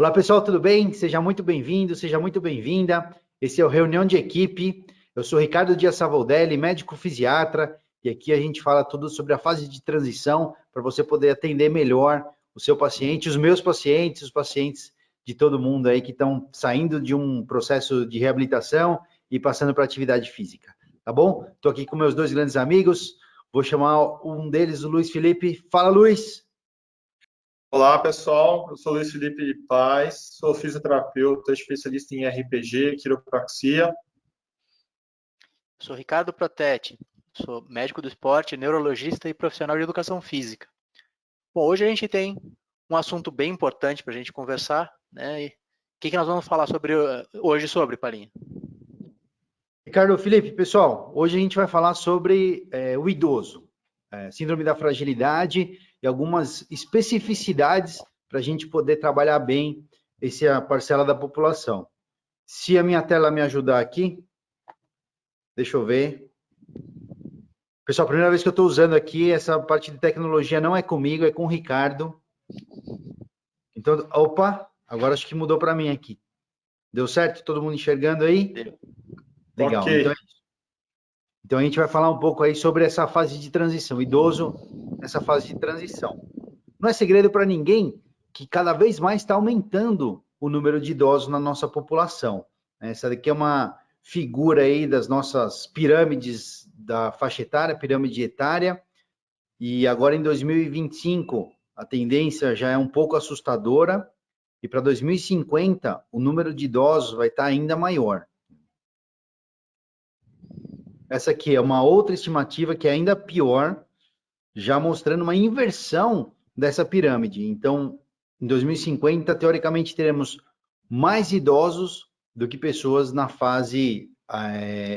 Olá, pessoal, tudo bem? Seja muito bem-vindo, seja muito bem-vinda. Esse é o Reunião de Equipe. Eu sou Ricardo Dias Savoldelli, médico fisiatra, e aqui a gente fala tudo sobre a fase de transição para você poder atender melhor o seu paciente, os meus pacientes, os pacientes de todo mundo aí que estão saindo de um processo de reabilitação e passando para atividade física, tá bom? Estou aqui com meus dois grandes amigos, vou chamar um deles, o Luiz Felipe. Fala, Luiz! Olá, pessoal. Eu sou Luiz Felipe Paz, sou fisioterapeuta, especialista em RPG, quiropraxia. Sou Ricardo Protetti, sou médico do esporte, neurologista e profissional de educação física. Bom, hoje a gente tem um assunto bem importante para a gente conversar, né? E o que nós vamos falar hoje sobre, Palinha? Ricardo Felipe, pessoal, hoje a gente vai falar sobre o idoso, síndrome da fragilidade e algumas especificidades para a gente poder trabalhar bem essa parcela da população. Se a minha tela me ajudar aqui, deixa eu ver. Pessoal, a primeira vez que eu estou usando aqui, essa parte de tecnologia não é comigo, é com o Ricardo. Então, opa, agora acho que mudou para mim aqui. Deu certo? Todo mundo enxergando aí? Legal. Okay. Então, a gente vai falar um pouco aí sobre essa fase de transição, idoso nessa fase de transição. Não é segredo para ninguém que cada vez mais está aumentando o número de idosos na nossa população. Essa daqui é uma figura aí das nossas pirâmides da faixa etária, pirâmide etária, e agora em 2025 a tendência já é um pouco assustadora, e para 2050 o número de idosos vai estar ainda maior. Essa aqui é uma outra estimativa que é ainda pior, já mostrando uma inversão dessa pirâmide. Então, em 2050, teoricamente, teremos mais idosos do que pessoas na fase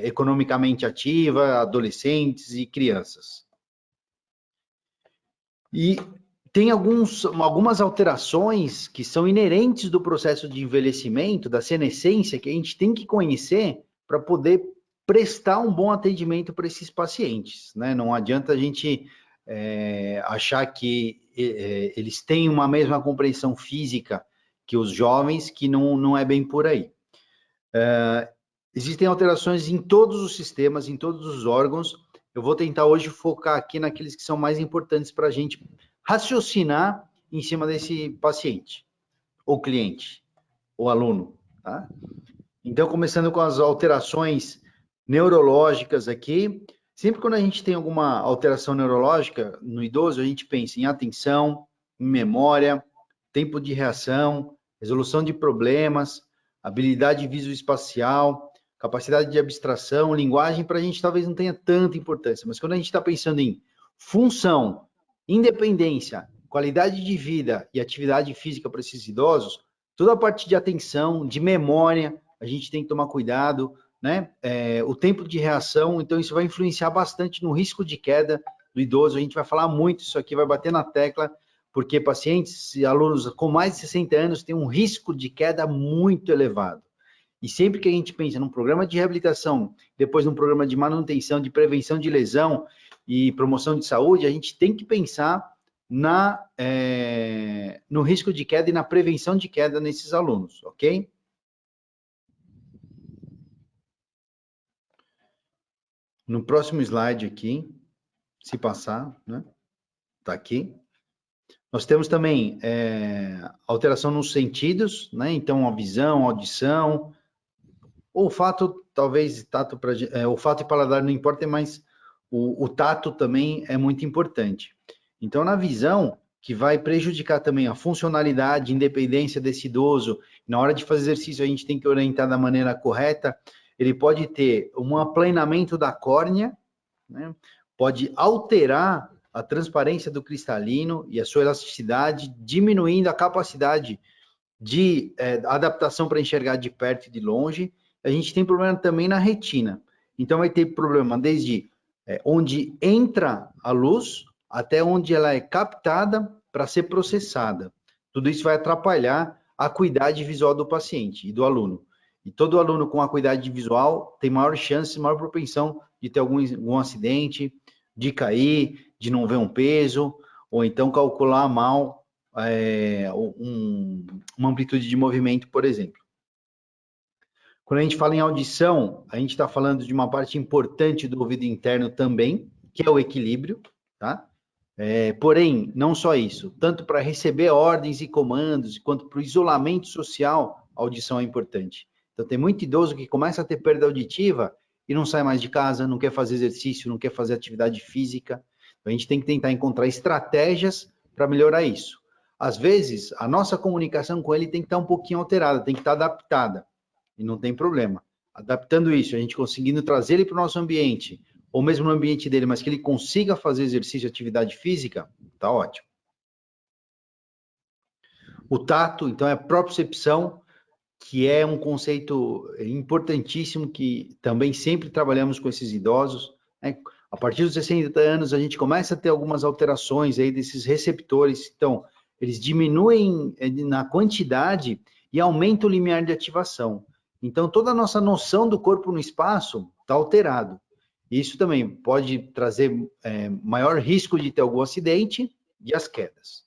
economicamente ativa, adolescentes e crianças. E tem algumas alterações que são inerentes do processo de envelhecimento, da senescência, que a gente tem que conhecer para poder prestar um bom atendimento para esses pacientes, né? Não adianta a gente achar que eles têm uma mesma compreensão física que os jovens, que não é bem por aí. Existem alterações em todos os sistemas, em todos os órgãos. Eu vou tentar hoje focar aqui naqueles que são mais importantes para a gente raciocinar em cima desse paciente, ou cliente, ou aluno, tá? Então, começando com as alterações neurológicas aqui, sempre quando a gente tem alguma alteração neurológica no idoso, a gente pensa em atenção, em memória, tempo de reação, resolução de problemas, habilidade visoespacial, capacidade de abstração, linguagem, para a gente talvez não tenha tanta importância, mas quando a gente está pensando em função, independência, qualidade de vida e atividade física para esses idosos, toda a parte de atenção, de memória, a gente tem que tomar cuidado, né? O tempo de reação, então isso vai influenciar bastante no risco de queda do idoso. A gente vai falar muito isso aqui, vai bater na tecla, porque pacientes e alunos com mais de 60 anos têm um risco de queda muito elevado. E sempre que a gente pensa num programa de reabilitação, depois num programa de manutenção, de prevenção de lesão e promoção de saúde, a gente tem que pensar no risco de queda e na prevenção de queda nesses alunos, ok? No próximo slide aqui, se passar, né? Tá aqui. Nós temos também alteração nos sentidos, né? Então, a visão, a audição, olfato, talvez tato, olfato e paladar não importa, mas o tato também é muito importante. Então, na visão, que vai prejudicar também a funcionalidade, independência desse idoso, na hora de fazer exercício a gente tem que orientar da maneira correta. Ele pode ter um aplanamento da córnea, né? Pode alterar a transparência do cristalino e a sua elasticidade, diminuindo a capacidade de adaptação para enxergar de perto e de longe. A gente tem problema também na retina. Então, vai ter problema desde onde entra a luz até onde ela é captada para ser processada. Tudo isso vai atrapalhar a acuidade visual do paciente e do aluno. E todo aluno com acuidade visual tem maior chance, maior propensão de ter algum acidente, de cair, de não ver um peso, ou então calcular mal uma amplitude de movimento, por exemplo. Quando a gente fala em audição, a gente está falando de uma parte importante do ouvido interno também, que é o equilíbrio, tá? Porém, não só isso, tanto para receber ordens e comandos, quanto para o isolamento social, a audição é importante. Então, tem muito idoso que começa a ter perda auditiva e não sai mais de casa, não quer fazer exercício, não quer fazer atividade física. Então, a gente tem que tentar encontrar estratégias para melhorar isso. Às vezes, a nossa comunicação com ele tem que estar um pouquinho alterada, tem que estar adaptada. E não tem problema. Adaptando isso, a gente conseguindo trazer ele para o nosso ambiente, ou mesmo no ambiente dele, mas que ele consiga fazer exercício, atividade física, tá ótimo. O tato, então, é a propriocepção, que é um conceito importantíssimo, que também sempre trabalhamos com esses idosos, né? A partir dos 60 anos, a gente começa a ter algumas alterações aí desses receptores, então, eles diminuem na quantidade e aumentam o limiar de ativação. Então, toda a nossa noção do corpo no espaço está alterado. Isso também pode trazer maior risco de ter algum acidente e as quedas.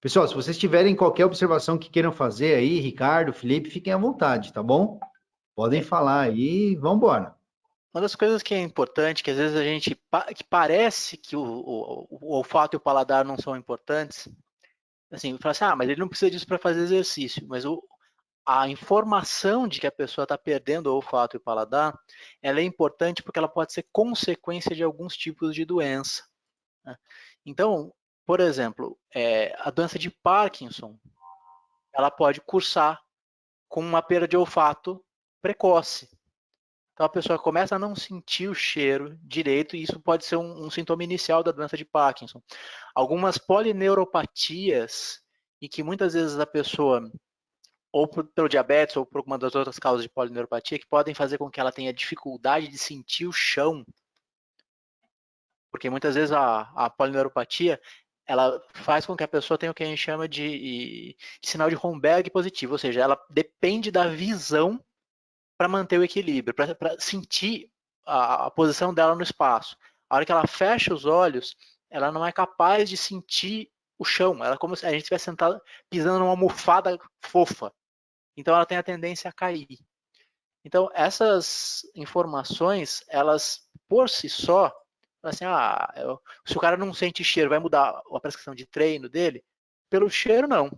Pessoal, se vocês tiverem qualquer observação que queiram fazer aí, Ricardo, Felipe, fiquem à vontade, tá bom? Podem falar aí, vamos embora. Uma das coisas que é importante, que às vezes a gente que parece que o olfato e o paladar não são importantes, assim, fala assim, mas ele não precisa disso para fazer exercício, mas a informação de que a pessoa está perdendo o olfato e o paladar, ela é importante porque ela pode ser consequência de alguns tipos de doença, né? Então, por exemplo, a doença de Parkinson, ela pode cursar com uma perda de olfato precoce. Então a pessoa começa a não sentir o cheiro direito e isso pode ser um sintoma inicial da doença de Parkinson. Algumas polineuropatias, e que muitas vezes a pessoa, ou pelo diabetes ou por alguma das outras causas de polineuropatia, que podem fazer com que ela tenha dificuldade de sentir o chão. Porque muitas vezes a polineuropatia, ela faz com que a pessoa tenha o que a gente chama de sinal de Romberg positivo, ou seja, ela depende da visão para manter o equilíbrio, para sentir a posição dela no espaço. A hora que ela fecha os olhos, ela não é capaz de sentir o chão. Ela é como se a gente estivesse sentado pisando numa almofada fofa. Então ela tem a tendência a cair. Então essas informações, elas por si só, assim, se o cara não sente cheiro, vai mudar a prescrição de treino dele? Pelo cheiro, não.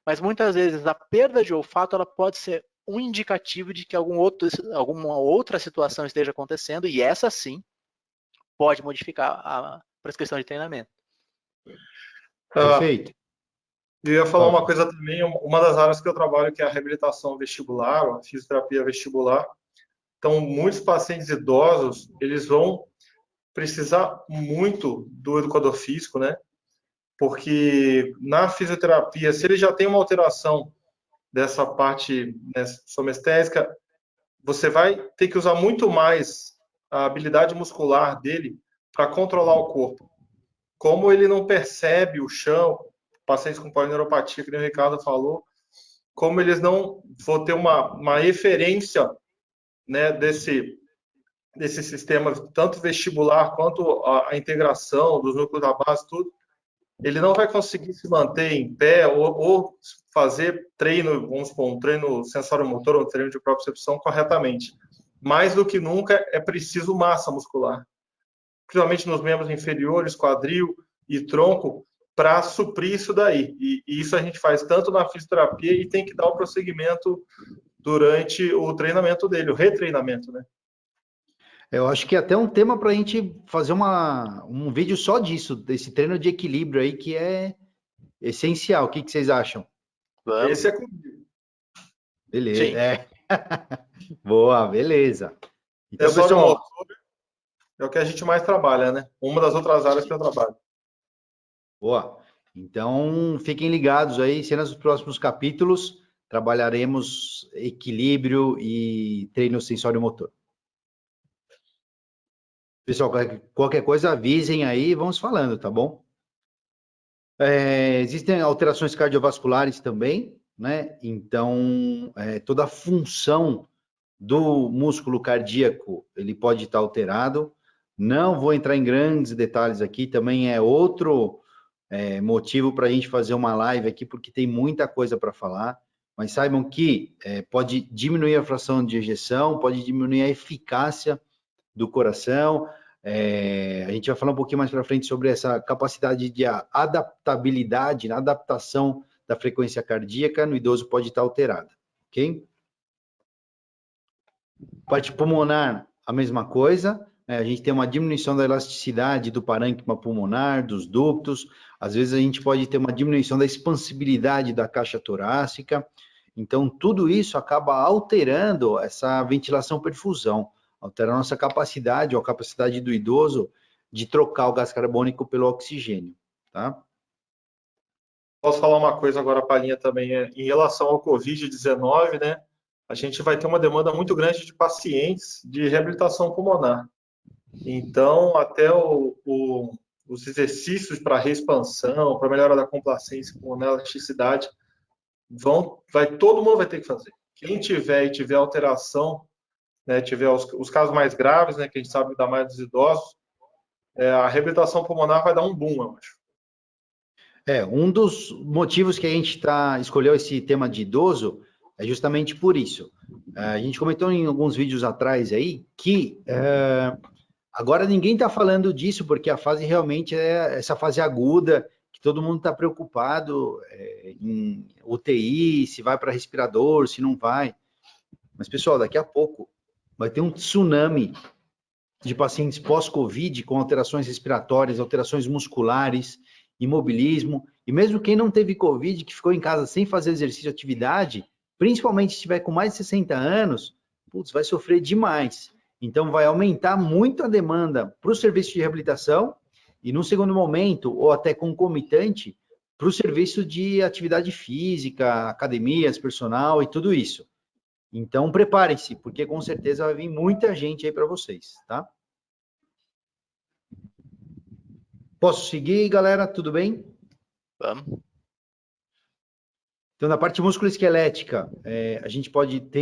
Mas muitas vezes a perda de olfato, ela pode ser um indicativo de que alguma outra situação esteja acontecendo, e essa sim pode modificar a prescrição de treinamento. Perfeito. Eu ia falar uma coisa também, uma das áreas que eu trabalho, que é a reabilitação vestibular, a fisioterapia vestibular. Então, muitos pacientes idosos, eles vão precisar muito do educador físico, né? Porque na fisioterapia, se ele já tem uma alteração dessa parte, né, somestésica, você vai ter que usar muito mais a habilidade muscular dele para controlar o corpo. Como ele não percebe o chão, pacientes com polineuropatia, que o Ricardo falou, como eles não vão ter uma referência, né, desse sistema, tanto vestibular quanto a integração dos núcleos da base, tudo, ele não vai conseguir se manter em pé ou fazer treino, vamos supor, um treino sensório-motor, um treino de propriocepção corretamente. Mais do que nunca é preciso massa muscular, principalmente nos membros inferiores, quadril e tronco, para suprir isso daí. E isso a gente faz tanto na fisioterapia e tem que dar o prosseguimento durante o treinamento dele, o retreinamento, né? Eu acho que é até um tema para a gente fazer um vídeo só disso, desse treino de equilíbrio aí, que é essencial. O que vocês acham? Vamos. Esse é comigo. Beleza. Boa, beleza. Então, pessoal, é o que a gente mais trabalha, né? Uma das outras áreas que eu trabalho. Boa. Então, fiquem ligados aí, cenas dos próximos capítulos, trabalharemos equilíbrio e treino sensório-motor. Pessoal, qualquer coisa avisem aí, vamos falando, tá bom? Existem alterações cardiovasculares também, né? Então, toda a função do músculo cardíaco, ele pode estar alterado. Não vou entrar em grandes detalhes aqui, também é outro motivo para a gente fazer uma live aqui, porque tem muita coisa para falar, mas saibam que pode diminuir a fração de ejeção, pode diminuir a eficácia do coração. A gente vai falar um pouquinho mais para frente sobre essa capacidade de adaptabilidade, na adaptação da frequência cardíaca no idoso pode estar alterada, ok? Parte pulmonar, a mesma coisa, a gente tem uma diminuição da elasticidade do parênquima pulmonar, dos ductos, às vezes a gente pode ter uma diminuição da expansibilidade da caixa torácica, então tudo isso acaba alterando essa ventilação-perfusão, altera a nossa capacidade, ou a capacidade do idoso de trocar o gás carbônico pelo oxigênio, tá? Posso falar uma coisa agora, Palhinha, também, em relação ao Covid-19, né? A gente vai ter uma demanda muito grande de pacientes de reabilitação pulmonar. Então, até os exercícios para reexpansão, para melhora da complacência pulmonar, elasticidade, todo mundo vai ter que fazer. Quem tiver alteração, né, tiver os casos mais graves, né, que a gente sabe da mais dos idosos, a reabilitação pulmonar vai dar um boom, eu acho. Um dos motivos que a gente escolheu esse tema de idoso é justamente por isso. A gente comentou em alguns vídeos atrás aí que agora ninguém está falando disso, porque a fase realmente é essa fase aguda, que todo mundo está preocupado em UTI, se vai para respirador, se não vai. Mas, pessoal, daqui a pouco vai ter um tsunami de pacientes pós-Covid com alterações respiratórias, alterações musculares, imobilismo, e mesmo quem não teve Covid, que ficou em casa sem fazer exercício, atividade, principalmente se estiver com mais de 60 anos, vai sofrer demais. Então, vai aumentar muito a demanda para o serviço de reabilitação e, num segundo momento, ou até concomitante, para o serviço de atividade física, academias, personal e tudo isso. Então, preparem-se, porque com certeza vai vir muita gente aí para vocês, tá? Posso seguir, galera? Tudo bem? Vamos. Então, na parte musculoesquelética, a gente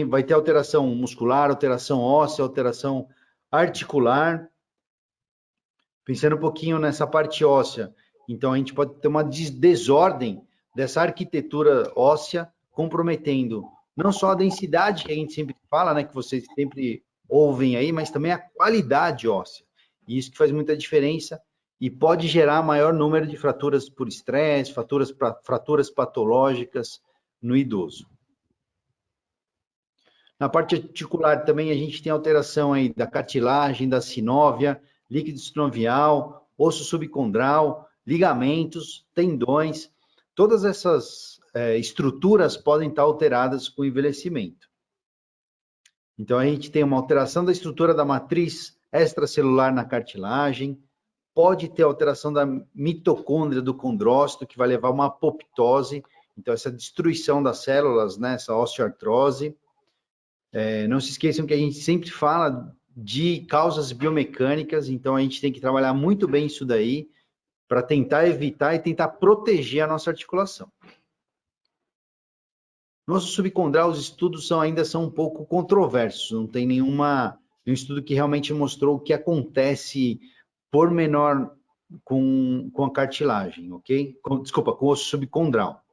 vai ter alteração muscular, alteração óssea, alteração articular. Pensando um pouquinho nessa parte óssea, então a gente pode ter uma desordem dessa arquitetura óssea, comprometendo não só a densidade que a gente sempre fala, né, que vocês sempre ouvem aí, mas também a qualidade óssea. E isso que faz muita diferença e pode gerar maior número de fraturas por estresse, fraturas patológicas no idoso. Na parte articular também a gente tem alteração aí da cartilagem, da sinóvia, líquido sinovial, osso subcondral, ligamentos, tendões, todas essas estruturas podem estar alteradas com o envelhecimento. Então, a gente tem uma alteração da estrutura da matriz extracelular na cartilagem, pode ter alteração da mitocôndria do condrócito, que vai levar a uma apoptose, então essa destruição das células, né, essa osteoartrose. Não se esqueçam que a gente sempre fala de causas biomecânicas, então a gente tem que trabalhar muito bem isso daí para tentar evitar e tentar proteger a nossa articulação. No osso subcondral, os estudos ainda são um pouco controversos, não tem nenhum estudo que realmente mostrou o que acontece pormenor com a cartilagem, ok? Desculpa, com o osso subcondral.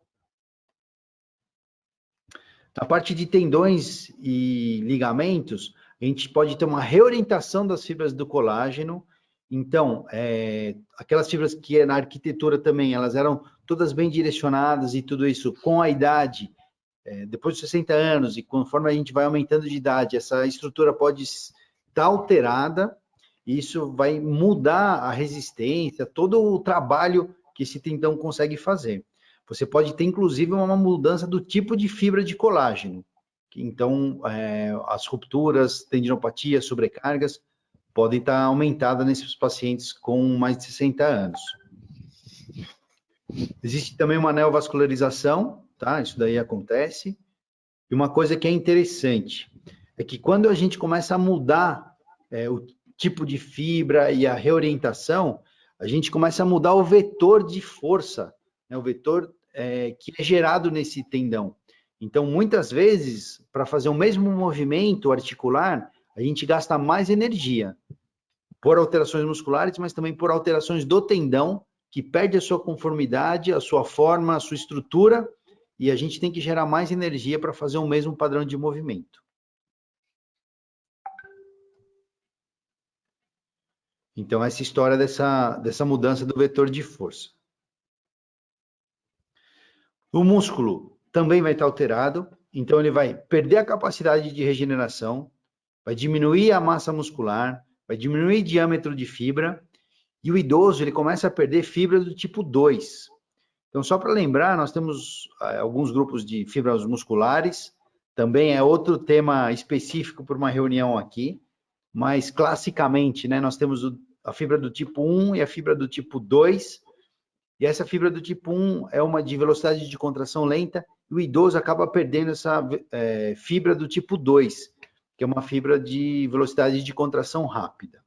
Na parte de tendões e ligamentos, a gente pode ter uma reorientação das fibras do colágeno. Então, aquelas fibras que na arquitetura também, elas eram todas bem direcionadas e tudo isso, com a idade, depois de 60 anos, e conforme a gente vai aumentando de idade, essa estrutura pode estar alterada, e isso vai mudar a resistência, todo o trabalho que esse tendão consegue fazer. Você pode ter, inclusive, uma mudança do tipo de fibra de colágeno. Então, as rupturas, tendinopatias, sobrecargas, podem estar aumentadas nesses pacientes com mais de 60 anos. Existe também uma neovascularização, tá? Isso daí acontece. E uma coisa que é interessante é que quando a gente começa a mudar o tipo de fibra e a reorientação, a gente começa a mudar o vetor de força, né? O vetor que é gerado nesse tendão. Então, muitas vezes, para fazer o mesmo movimento articular, a gente gasta mais energia por alterações musculares, mas também por alterações do tendão que perde a sua conformidade, a sua forma, a sua estrutura, e a gente tem que gerar mais energia para fazer o mesmo padrão de movimento. Então, essa história dessa mudança do vetor de força. O músculo também vai estar alterado, então ele vai perder a capacidade de regeneração, vai diminuir a massa muscular, vai diminuir o diâmetro de fibra, e o idoso ele começa a perder fibra do tipo 2. Então, só para lembrar, nós temos alguns grupos de fibras musculares, também é outro tema específico para uma reunião aqui, mas classicamente, né, nós temos a fibra do tipo 1 e a fibra do tipo 2, e essa fibra do tipo 1 é uma de velocidade de contração lenta, e o idoso acaba perdendo essa fibra do tipo 2, que é uma fibra de velocidade de contração rápida.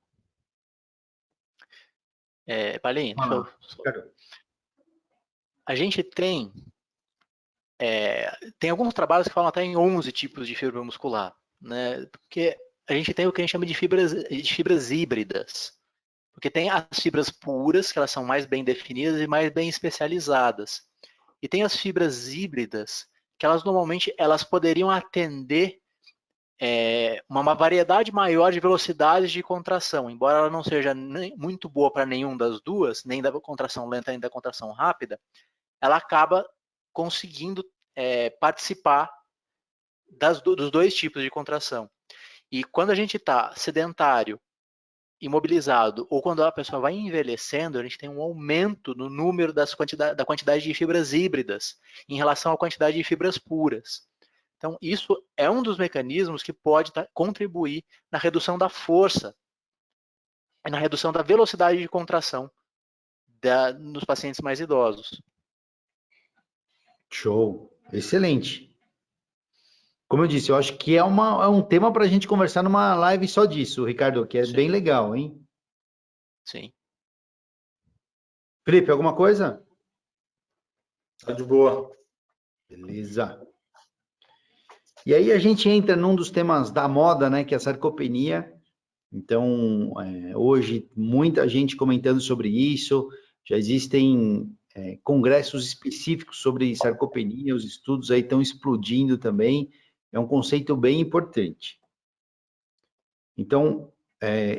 Palinha, a gente tem alguns trabalhos que falam até em 11 tipos de fibra muscular, né? Porque a gente tem o que a gente chama de fibras híbridas, porque tem as fibras puras, que elas são mais bem definidas e mais bem especializadas, e tem as fibras híbridas, que elas normalmente poderiam atender uma variedade maior de velocidades de contração, embora ela não seja muito boa para nenhum das duas, nem da contração lenta nem da contração rápida, ela acaba conseguindo participar dos dois tipos de contração. E quando a gente está sedentário, imobilizado, ou quando a pessoa vai envelhecendo, a gente tem um aumento no número da quantidade de fibras híbridas em relação à quantidade de fibras puras. Então, isso é um dos mecanismos que pode contribuir na redução da força e na redução da velocidade de contração nos pacientes mais idosos. Show, excelente. Como eu disse, eu acho que é um tema para a gente conversar numa live só disso, Ricardo, que é bem legal, hein? Sim. Felipe, alguma coisa? Tá de boa. Beleza. E aí a gente entra num dos temas da moda, né, que é a sarcopenia. Então, hoje, muita gente comentando sobre isso, já existem congressos específicos sobre sarcopenia, os estudos aí estão explodindo também, é um conceito bem importante. Então,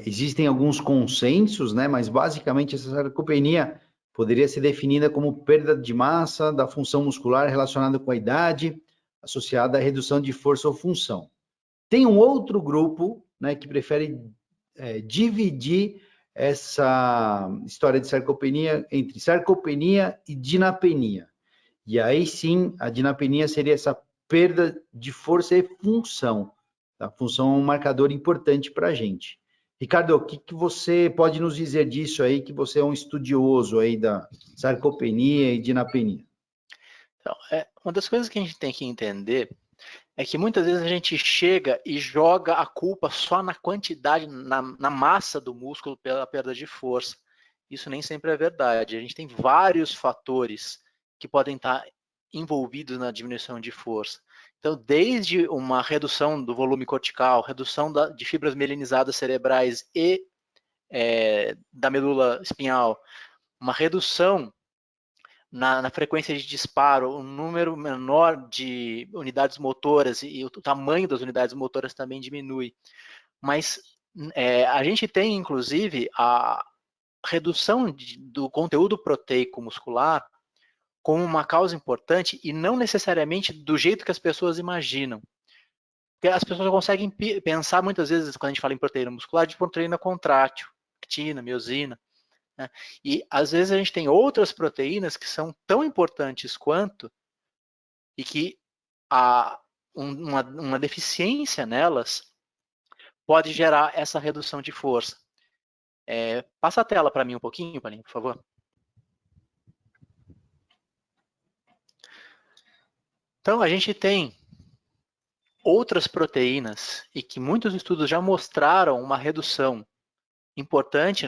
existem alguns consensos, né, mas basicamente essa sarcopenia poderia ser definida como perda de massa da função muscular relacionada com a idade, associada à redução de força ou função. Tem um outro grupo, né, que prefere dividir essa história de sarcopenia entre sarcopenia e dinapenia. E aí sim, a dinapenia seria essa perda de força e função. A função é um marcador importante para a gente. Ricardo, o que você pode nos dizer disso aí, que você é um estudioso aí da sarcopenia e dinapenia? Então, uma das coisas que a gente tem que entender é que muitas vezes a gente chega e joga a culpa só na quantidade, na massa do músculo pela perda de força. Isso nem sempre é verdade. A gente tem vários fatores que podem estar envolvidos na diminuição de força. Então, desde uma redução do volume cortical, redução de fibras mielinizadas cerebrais e da medula espinhal, uma redução na frequência de disparo, um número menor de unidades motoras e o tamanho das unidades motoras também diminui. Mas a gente tem, inclusive, a redução do conteúdo proteico muscular como uma causa importante e não necessariamente do jeito que as pessoas imaginam. Porque as pessoas conseguem pensar muitas vezes, quando a gente fala em proteína muscular, de proteína contrátil, actina, miosina. Né? E às vezes a gente tem outras proteínas que são tão importantes quanto e que uma deficiência nelas pode gerar essa redução de força. Passa a tela para mim um pouquinho, Palinho, por favor. Então, a gente tem outras proteínas e que muitos estudos já mostraram uma redução importante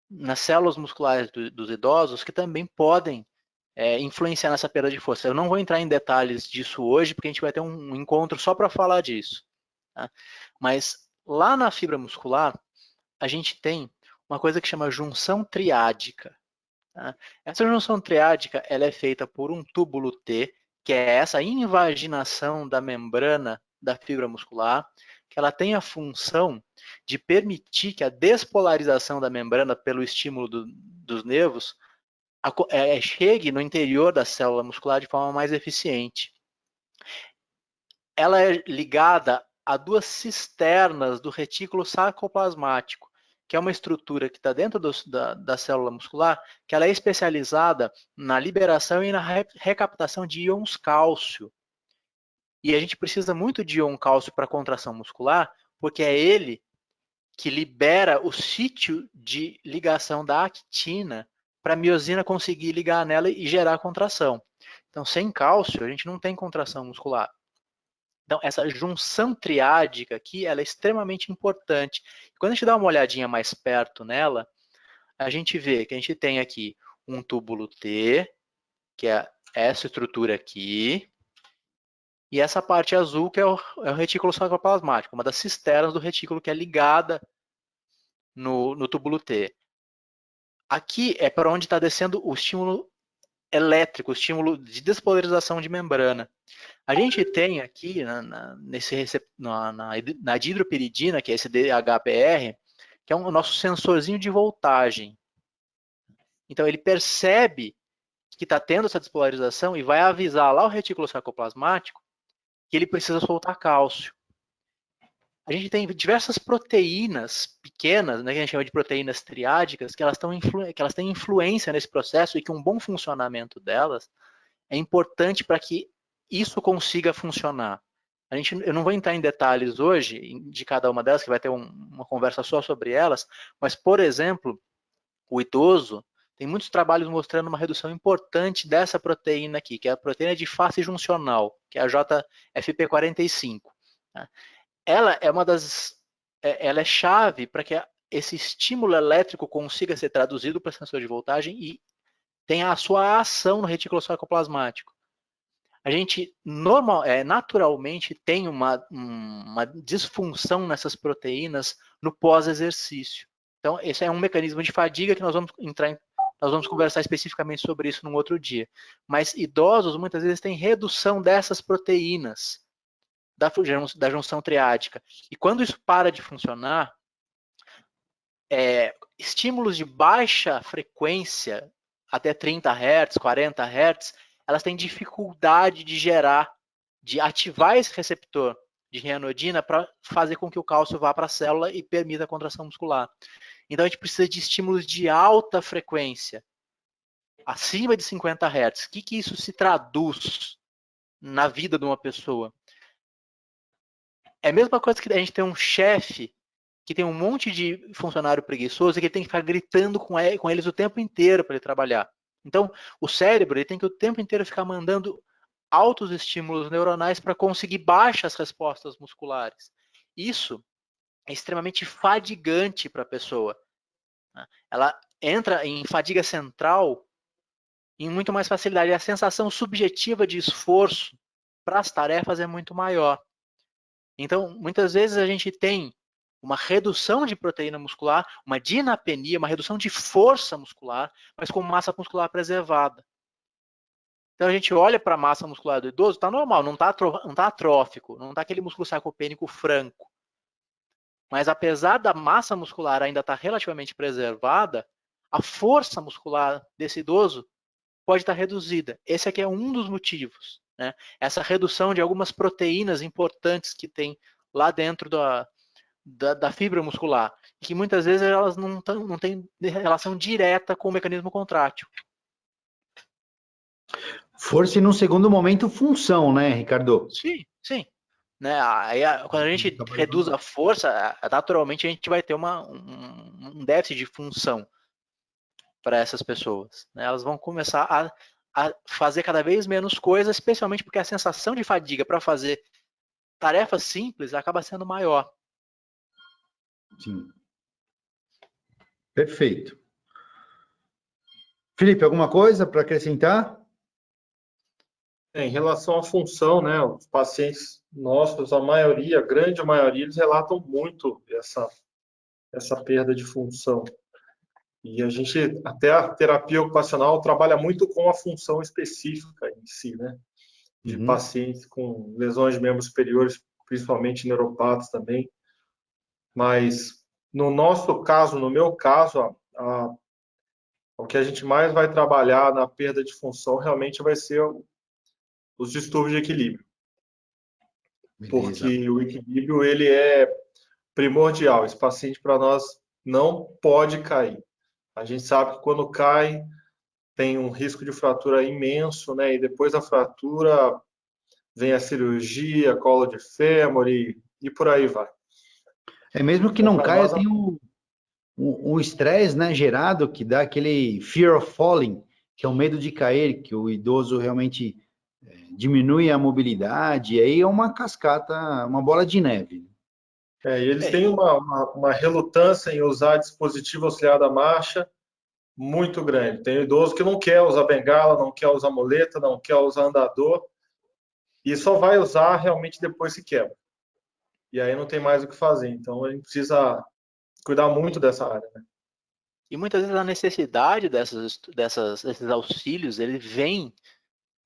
nas células musculares dos idosos que também podem influenciar nessa perda de força. Eu não vou entrar em detalhes disso hoje, porque a gente vai ter um encontro só para falar disso. Tá? Mas lá na fibra muscular, a gente tem uma coisa que chama junção triádica. Tá? Essa junção triádica ela é feita por um túbulo T, que é essa invaginação da membrana da fibra muscular, que ela tem a função de permitir que a despolarização da membrana pelo estímulo dos nervos chegue no interior da célula muscular de forma mais eficiente. Ela é ligada a duas cisternas do retículo sarcoplasmático, que é uma estrutura que está dentro da célula muscular, que ela é especializada na liberação e na recaptação de íons cálcio. E a gente precisa muito de íon cálcio para contração muscular, porque é ele que libera o sítio de ligação da actina para a miosina conseguir ligar nela e gerar contração. Então, sem cálcio, a gente não tem contração muscular. Então, essa junção triádica aqui, ela é extremamente importante. Quando a gente dá uma olhadinha mais perto nela, a gente vê que a gente tem aqui um túbulo T, que é essa estrutura aqui, e essa parte azul, que é o retículo sarcoplasmático, uma das cisternas do retículo que é ligada no túbulo T. Aqui é para onde está descendo o estímulo elétrico, o estímulo de despolarização de membrana. A gente tem aqui na dihidropiridina, que é esse DHPR, que é o nosso sensorzinho de voltagem. Então ele percebe que está tendo essa despolarização e vai avisar lá o retículo sarcoplasmático que ele precisa soltar cálcio. A gente tem diversas proteínas pequenas, né, que a gente chama de proteínas triádicas, que elas têm influência nesse processo e que um bom funcionamento delas é importante para que isso consiga funcionar. Eu não vou entrar em detalhes hoje de cada uma delas, que vai ter uma conversa só sobre elas, mas, por exemplo, o idoso tem muitos trabalhos mostrando uma redução importante dessa proteína aqui, que é a proteína de face juncional, que é a JFP45. Tá? Ela é chave para que esse estímulo elétrico consiga ser traduzido para sensor de voltagem e tenha a sua ação no retículo sarcoplasmático. A gente naturalmente tem uma disfunção nessas proteínas no pós-exercício. Então, esse é um mecanismo de fadiga que nós vamos conversar especificamente sobre isso num outro dia. Mas idosos, muitas vezes, têm redução dessas proteínas da junção triádica. E quando isso para de funcionar, estímulos de baixa frequência, até 30 Hz, 40 Hz, elas têm dificuldade de ativar esse receptor de reanodina para fazer com que o cálcio vá para a célula e permita a contração muscular. Então a gente precisa de estímulos de alta frequência, acima de 50 Hz. O que isso se traduz na vida de uma pessoa? É a mesma coisa que a gente tem um chefe que tem um monte de funcionário preguiçoso e que ele tem que ficar gritando com eles o tempo inteiro para ele trabalhar. Então, o cérebro ele tem que o tempo inteiro ficar mandando altos estímulos neuronais para conseguir baixas respostas musculares. Isso é extremamente fadigante para a pessoa. Ela entra em fadiga central em muito mais facilidade. A sensação subjetiva de esforço para as tarefas é muito maior. Então, muitas vezes a gente tem uma redução de proteína muscular, uma dinapenia, uma redução de força muscular, mas com massa muscular preservada. Então a gente olha para a massa muscular do idoso, está normal, não está atrófico, não está aquele músculo sarcopênico franco. Mas apesar da massa muscular ainda estar relativamente preservada, a força muscular desse idoso pode estar reduzida. Esse aqui é um dos motivos. Né? Essa redução de algumas proteínas importantes que tem lá dentro da fibra muscular, que muitas vezes elas não têm relação direta com o mecanismo contrátil. Força e, num segundo momento, função, né, Ricardo? Sim, sim. Né? Aí, quando a gente reduz a força, naturalmente a gente vai ter um déficit de função para essas pessoas. Né? Elas vão começar a fazer cada vez menos coisas, especialmente porque a sensação de fadiga para fazer tarefas simples acaba sendo maior. Sim. Perfeito. Felipe, alguma coisa para acrescentar? Em relação à função, né, os pacientes nossos, a grande maioria, eles relatam muito essa perda de função. E a gente, até a terapia ocupacional, trabalha muito com a função específica em si, né? De pacientes com lesões de membros superiores, principalmente neuropatas também. Mas, no nosso caso, no meu caso, o que a gente mais vai trabalhar na perda de função realmente vai ser os distúrbios de equilíbrio. Beleza. Porque o equilíbrio, ele é primordial. Esse paciente, para nós, não pode cair. A gente sabe que quando cai, tem um risco de fratura imenso, né? E depois da fratura, vem a cirurgia, colo de fêmur e por aí vai. É mesmo que Então, não para caia, nós, tem um estresse, né, gerado que dá aquele fear of falling, que é o medo de cair, que o idoso realmente diminui a mobilidade, e aí é uma cascata, uma bola de neve. e eles É, têm uma relutância em usar dispositivo auxiliar da marcha muito grande. Tem idoso que não quer usar bengala, não quer usar muleta, não quer usar andador, e só vai usar realmente depois se quebra. E aí não tem mais o que fazer. Então a gente precisa cuidar muito dessa área, né? e muitas vezes a necessidade desses auxílios, ele vem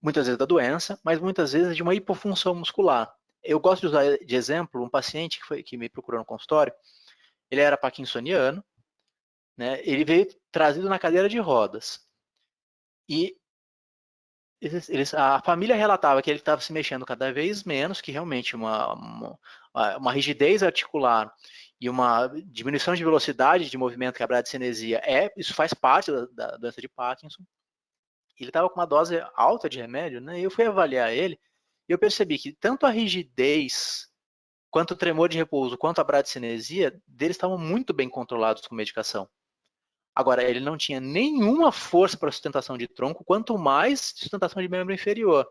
muitas vezes da doença, mas muitas vezes de uma hipofunção muscular. Eu gosto de usar de exemplo um paciente que me procurou no consultório. Ele era parkinsoniano, né? Ele veio trazido na cadeira de rodas. E a família relatava que ele estava se mexendo cada vez menos, que realmente uma rigidez articular e uma diminuição de velocidade de movimento, que é a bradicinesia, isso faz parte da doença de Parkinson. Ele estava com uma dose alta de remédio, né? E eu fui avaliar ele e eu percebi que tanto a rigidez, quanto o tremor de repouso, quanto a bradicinesia deles estavam muito bem controlados com medicação. Agora, ele não tinha nenhuma força para sustentação de tronco, quanto mais sustentação de membro inferior.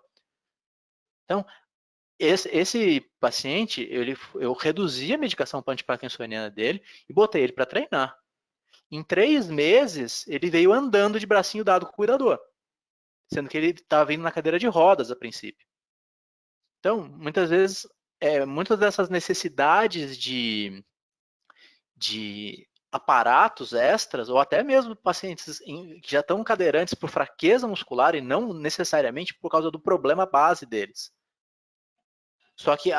Então, esse paciente, eu reduzi a medicação antiparkinsoniana dele e botei ele para treinar. Em 3 meses, ele veio andando de bracinho dado com o cuidador, sendo que ele estava vindo na cadeira de rodas a princípio. Então, muitas vezes, muitas dessas necessidades de aparatos extras, ou até mesmo pacientes que já estão cadeirantes por fraqueza muscular e não necessariamente por causa do problema base deles. Só que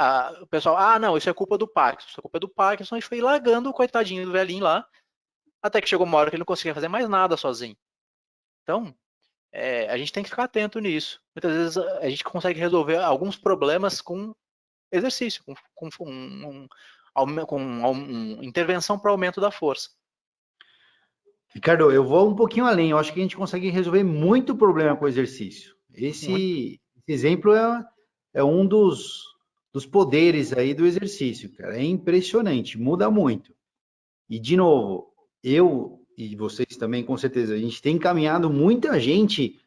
o pessoal, não, isso é culpa do Parkinson, isso é culpa do Parkinson, e foi largando o coitadinho do velhinho lá, até que chegou uma hora que ele não conseguia fazer mais nada sozinho. Então, a gente tem que ficar atento nisso. Muitas vezes a gente consegue resolver alguns problemas com exercício, com intervenção para aumento da força. Ricardo, eu vou um pouquinho além. Eu acho que a gente consegue resolver muito problema com exercício. Esse exemplo é um dos poderes aí do exercício, cara. É impressionante, muda muito. E, de novo, eu e vocês também, com certeza, a gente tem encaminhado muita gente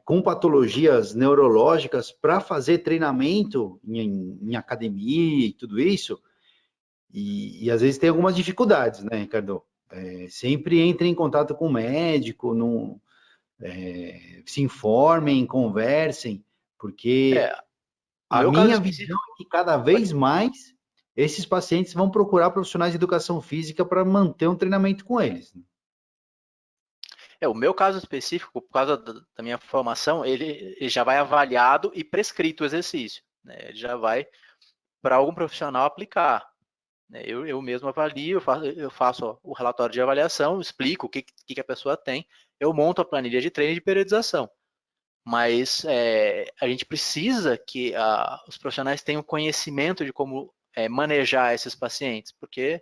com patologias neurológicas para fazer treinamento em academia e tudo isso. E às vezes tem algumas dificuldades, né, Ricardo? Sempre entre em contato com o médico, se informem, conversem, porque No a meu caso minha visão específico, é que cada vez mais esses pacientes vão procurar profissionais de educação física para manter um treinamento com eles. o meu caso específico, por causa da minha formação, ele já vai avaliado e prescrito o exercício, né? Ele já vai para algum profissional aplicar. Eu mesmo avalio, eu faço o relatório de avaliação, explico o que a pessoa tem, eu monto a planilha de treino e de periodização. Mas a gente precisa que os profissionais tenham conhecimento de como manejar esses pacientes, porque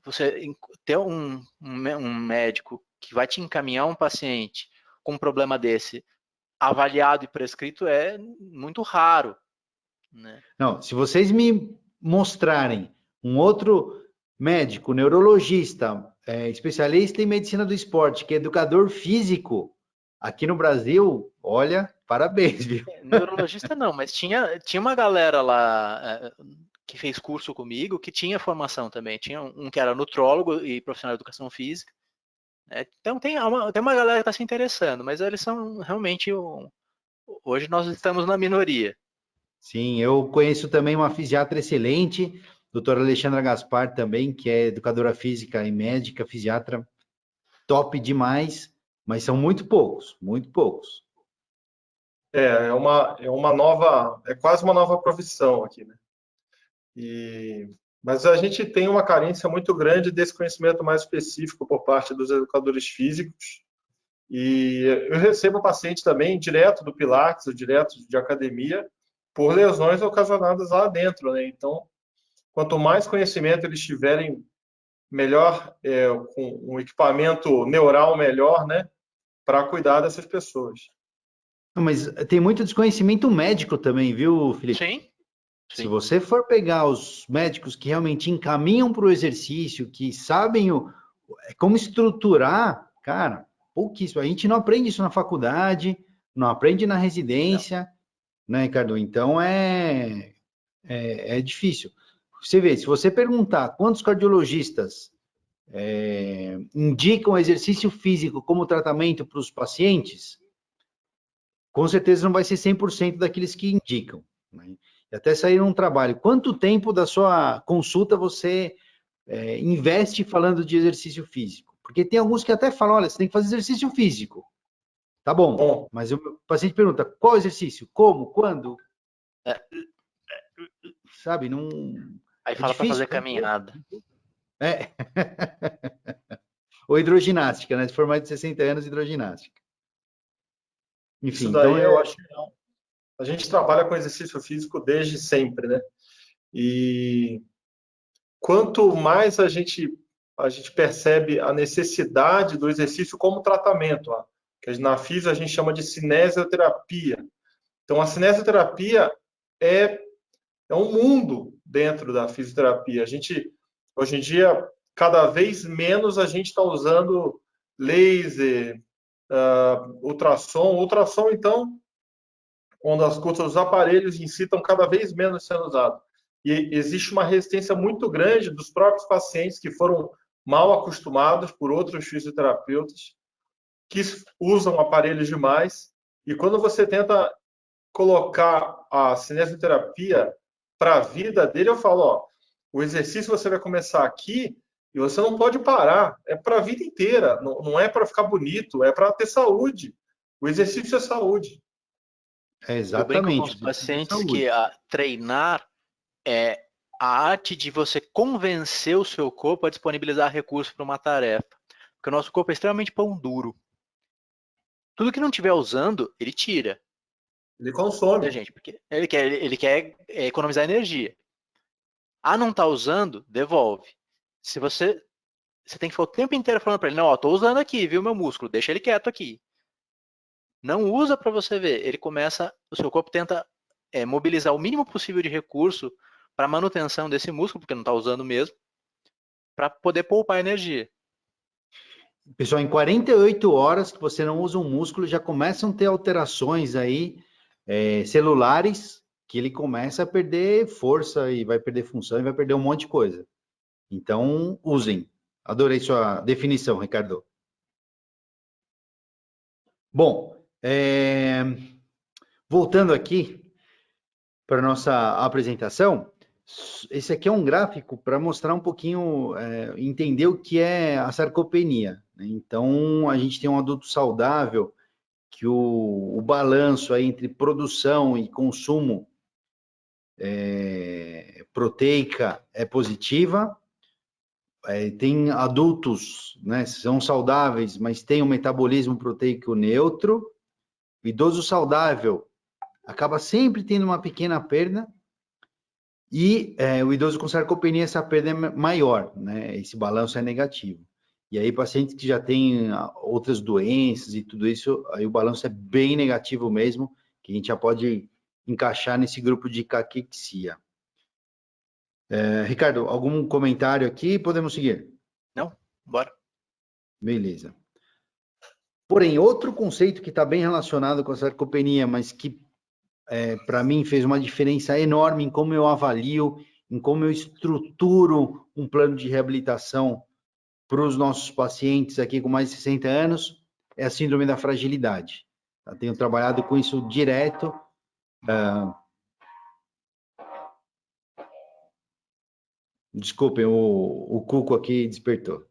você ter um médico que vai te encaminhar um paciente com um problema desse avaliado e prescrito é muito raro, né? Não, se vocês me mostrarem um outro médico, neurologista, especialista em medicina do esporte, que é educador físico, aqui no Brasil, olha, parabéns, viu? Neurologista não, mas tinha uma galera lá que fez curso comigo que tinha formação também. Tinha um que era nutrólogo e profissional de educação física. Então tem uma galera que está se interessando, mas eles são realmente. Hoje nós estamos na minoria. Sim, eu conheço também uma fisiatra excelente, doutora Alexandra Gaspar também, que é educadora física e médica, fisiatra, top demais, mas são muito poucos, muito poucos. É quase uma nova profissão aqui, né? Mas a gente tem uma carência muito grande desse conhecimento mais específico por parte dos educadores físicos. E eu recebo pacientes também direto do Pilates, ou direto de academia, por lesões ocasionadas lá dentro, né? Então, quanto mais conhecimento eles tiverem, melhor, com um equipamento neural melhor, né? Para cuidar dessas pessoas. Mas tem muito desconhecimento médico também, viu, Felipe? Sim. Se você for pegar os médicos que realmente encaminham para o exercício, que sabem como estruturar, cara, pouquíssimo. A gente não aprende isso na faculdade, não aprende na residência, né, Ricardo? Então é difícil. Você vê, se você perguntar quantos cardiologistas indicam exercício físico como tratamento para os pacientes, com certeza não vai ser 100% daqueles que indicam, né? E até sair um trabalho. Quanto tempo da sua consulta você investe falando de exercício físico? Porque tem alguns que até falam, olha, você tem que fazer exercício físico. Tá bom, mas o paciente pergunta, qual exercício? Como? Quando? Sabe, não... Aí fala para fazer caminhada. Ou hidroginástica, né? Se for mais de 60 anos, hidroginástica. Enfim, isso daí então eu acho... A gente trabalha com exercício físico desde sempre, né? E quanto mais a gente percebe a necessidade do exercício como tratamento, que na física a gente chama de cinesioterapia. Então, a cinesioterapia é um mundo dentro da fisioterapia. Hoje em dia, cada vez menos a gente está usando laser, ultrassom. Ultrassom, então, quando os aparelhos em si estão cada vez menos sendo usados. E existe uma resistência muito grande dos próprios pacientes que foram mal acostumados por outros fisioterapeutas, que usam aparelhos demais. E quando você tenta colocar a cinesioterapia para a vida dele, eu falo, ó, o exercício você vai começar aqui e você não pode parar. É para a vida inteira, não é para ficar bonito, é para ter saúde. O exercício é saúde. Exatamente. Eu brinco com os pacientes que treinar é a arte de você convencer o seu corpo a disponibilizar recursos para uma tarefa. Porque o nosso corpo é extremamente pão duro. Tudo que não estiver usando, ele tira. Ele consome. Gente, porque ele quer economizar energia. Não está usando, devolve. Se você tem que ficar o tempo inteiro falando para ele, não, estou usando aqui, viu, meu músculo, deixa ele quieto aqui. Não usa para você ver. O seu corpo tenta mobilizar o mínimo possível de recurso para manutenção desse músculo, porque não está usando mesmo, para poder poupar energia. Pessoal, em 48 horas que você não usa um músculo, já começam a ter alterações aí celulares, que ele começa a perder força e vai perder função e vai perder um monte de coisa. Então, usem. Adorei sua definição, Ricardo. Bom, voltando aqui para a nossa apresentação, esse aqui é um gráfico para mostrar um pouquinho, entender o que é a sarcopenia, né? Então, a gente tem um adulto saudável que o balanço aí entre produção e consumo proteica é positiva. Tem adultos, né, são saudáveis, mas tem um metabolismo proteico neutro. O idoso saudável acaba sempre tendo uma pequena perda, e o idoso com sarcopenia, essa perda é maior, né? Esse balanço é negativo. E aí, pacientes que já têm outras doenças e tudo isso, aí o balanço é bem negativo mesmo, que a gente já pode encaixar nesse grupo de caquexia. Ricardo, algum comentário aqui? Podemos seguir? Não? Bora. Beleza. Porém, outro conceito que está bem relacionado com a sarcopenia, mas que para mim fez uma diferença enorme em como eu avalio, em como eu estruturo um plano de reabilitação para os nossos pacientes aqui com mais de 60 anos, é a síndrome da fragilidade. Eu tenho trabalhado com isso direto. Desculpem, o Cuco aqui despertou.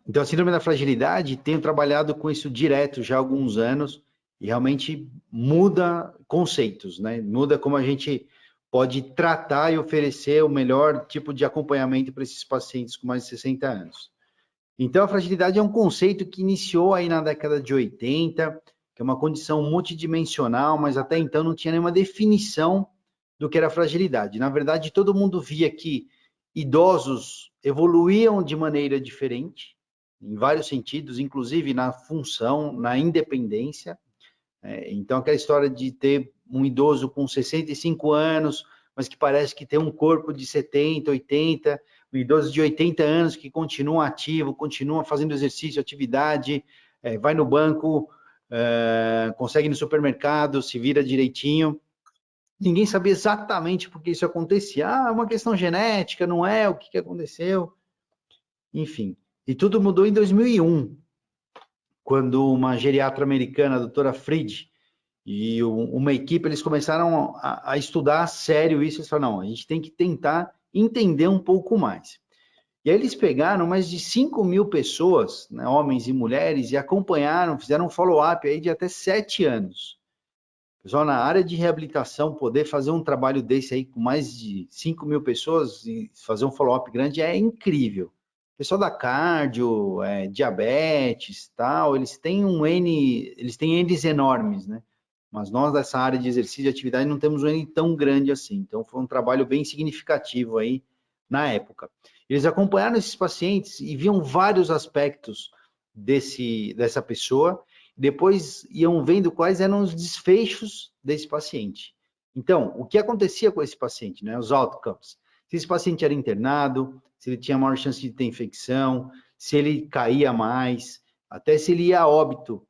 Então, a síndrome da fragilidade, tenho trabalhado com isso direto já há alguns anos e realmente muda conceitos, né? Muda como a gente pode tratar e oferecer o melhor tipo de acompanhamento para esses pacientes com mais de 60 anos. Então, a fragilidade é um conceito que iniciou aí na década de 80, que é uma condição multidimensional, mas até então não tinha nenhuma definição do que era fragilidade. Na verdade, todo mundo via que idosos evoluíam de maneira diferente, em vários sentidos, inclusive na função, na independência. Então, aquela história de ter um idoso com 65 anos, mas que parece que tem um corpo de 70, 80, um idoso de 80 anos que continua ativo, continua fazendo exercício, atividade, vai no banco, consegue ir no supermercado, se vira direitinho. Ninguém sabia exatamente por que isso acontecia. Ah, é uma questão genética, não é? O que aconteceu? Enfim, e tudo mudou em 2001, quando uma geriatra americana, a doutora Fried, e uma equipe, eles começaram a estudar a sério isso. Eles falaram, não, a gente tem que tentar entender um pouco mais. E aí eles pegaram mais de 5.000 pessoas, né, homens e mulheres, e acompanharam, fizeram um follow-up aí de até 7 anos. Pessoal, na área de reabilitação, poder fazer um trabalho desse aí com mais de 5.000 pessoas e fazer um follow-up grande é incrível. O pessoal da cardio, diabetes, tal, eles têm N's enormes, né? Mas nós dessa área de exercício e atividade não temos um N tão grande assim. Então foi um trabalho bem significativo aí na época. Eles acompanharam esses pacientes e viam vários aspectos dessa pessoa. Depois iam vendo quais eram os desfechos desse paciente. Então, o que acontecia com esse paciente, né? Os outcomes. Se esse paciente era internado, se ele tinha maior chance de ter infecção, se ele caía mais, até se ele ia a óbito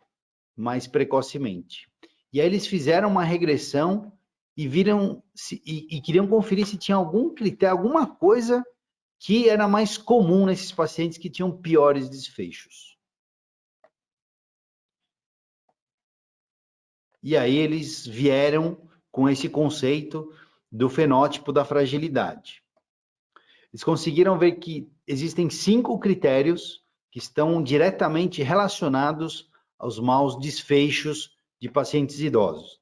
mais precocemente. E aí eles fizeram uma regressão e viram e queriam conferir se tinha algum critério, alguma coisa que era mais comum nesses pacientes que tinham piores desfechos. E aí eles vieram com esse conceito do fenótipo da fragilidade. Eles conseguiram ver que existem 5 critérios que estão diretamente relacionados aos maus desfechos de pacientes idosos.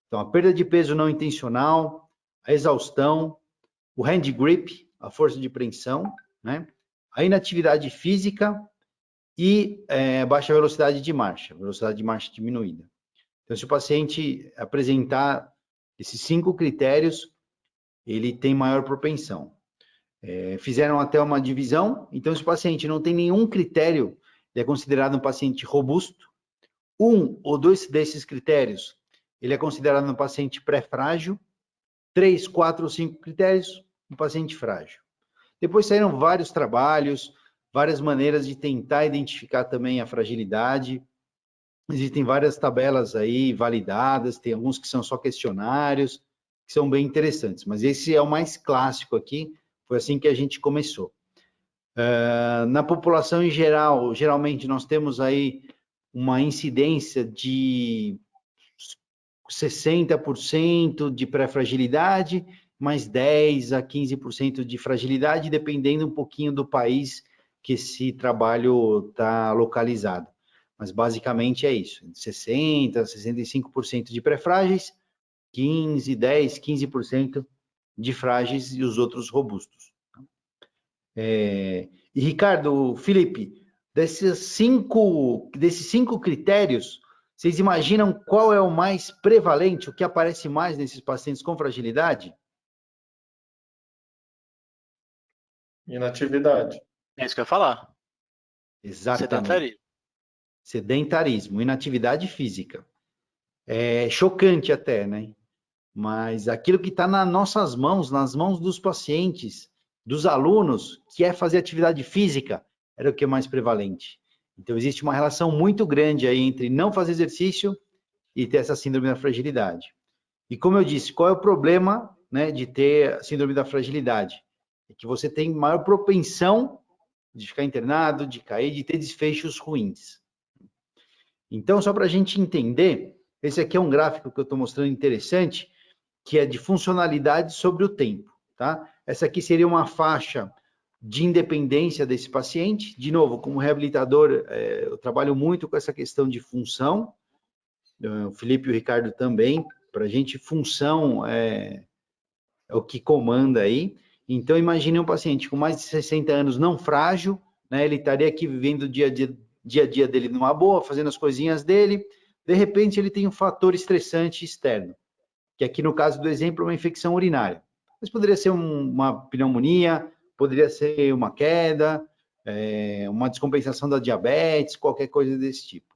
Então, a perda de peso não intencional, a exaustão, o hand grip, a força de preensão, né? A inatividade física e baixa velocidade de marcha diminuída. Então, se o paciente apresentar esses 5 critérios, ele tem maior propensão. Fizeram até uma divisão, então, se o paciente não tem nenhum critério, ele é considerado um paciente robusto. 1 ou 2 desses critérios, ele é considerado um paciente pré-frágil. 3, 4 ou 5 critérios, um paciente frágil. Depois saíram vários trabalhos, várias maneiras de tentar identificar também a fragilidade. Existem várias tabelas aí validadas, tem alguns que são só questionários, que são bem interessantes, mas esse é o mais clássico aqui, foi assim que a gente começou. Na população em geral, geralmente nós temos aí uma incidência de 60% de pré-fragilidade, mais 10 a 15% de fragilidade, dependendo um pouquinho do país que esse trabalho está localizado. Mas basicamente é isso, 60% a 65% de pré-frágeis, 10, 15% de frágeis e os outros robustos. E Ricardo, Felipe, desses cinco critérios, vocês imaginam qual é o mais prevalente, o que aparece mais nesses pacientes com fragilidade? Inatividade. É isso que eu ia falar. Exatamente. Sedentarismo, inatividade física. É chocante até, né? Mas aquilo que está nas nossas mãos, nas mãos dos pacientes, dos alunos, que é fazer atividade física, era o que é mais prevalente. Então, existe uma relação muito grande aí entre não fazer exercício e ter essa síndrome da fragilidade. E como eu disse, qual é o problema, né, de ter a síndrome da fragilidade? É que você tem maior propensão de ficar internado, de cair, de ter desfechos ruins. Então, só para a gente entender, esse aqui é um gráfico que eu estou mostrando interessante, que é de funcionalidade sobre o tempo. tá? Essa aqui seria uma faixa de independência desse paciente. De novo, como reabilitador, eu trabalho muito com essa questão de função. O Felipe e o Ricardo também. Para a gente, função é o que comanda aí. Então, imagine um paciente com mais de 60 anos não frágil, né? Ele estaria aqui vivendo o dia a dia dele numa boa, fazendo as coisinhas dele. De repente, ele tem um fator estressante externo, que aqui no caso do exemplo é uma infecção urinária. Mas poderia ser uma pneumonia, poderia ser uma queda, uma descompensação da diabetes, qualquer coisa desse tipo.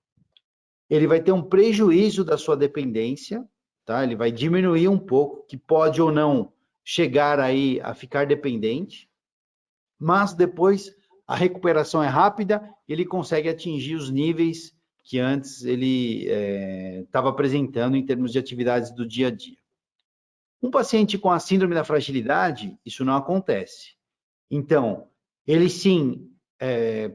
Ele vai ter um prejuízo da sua dependência, tá? Ele vai diminuir um pouco, que pode ou não chegar aí a ficar dependente, mas depois a recuperação é rápida, ele consegue atingir os níveis que antes ele estava apresentando em termos de atividades do dia a dia. Um paciente com a síndrome da fragilidade, isso não acontece. Então, ele sim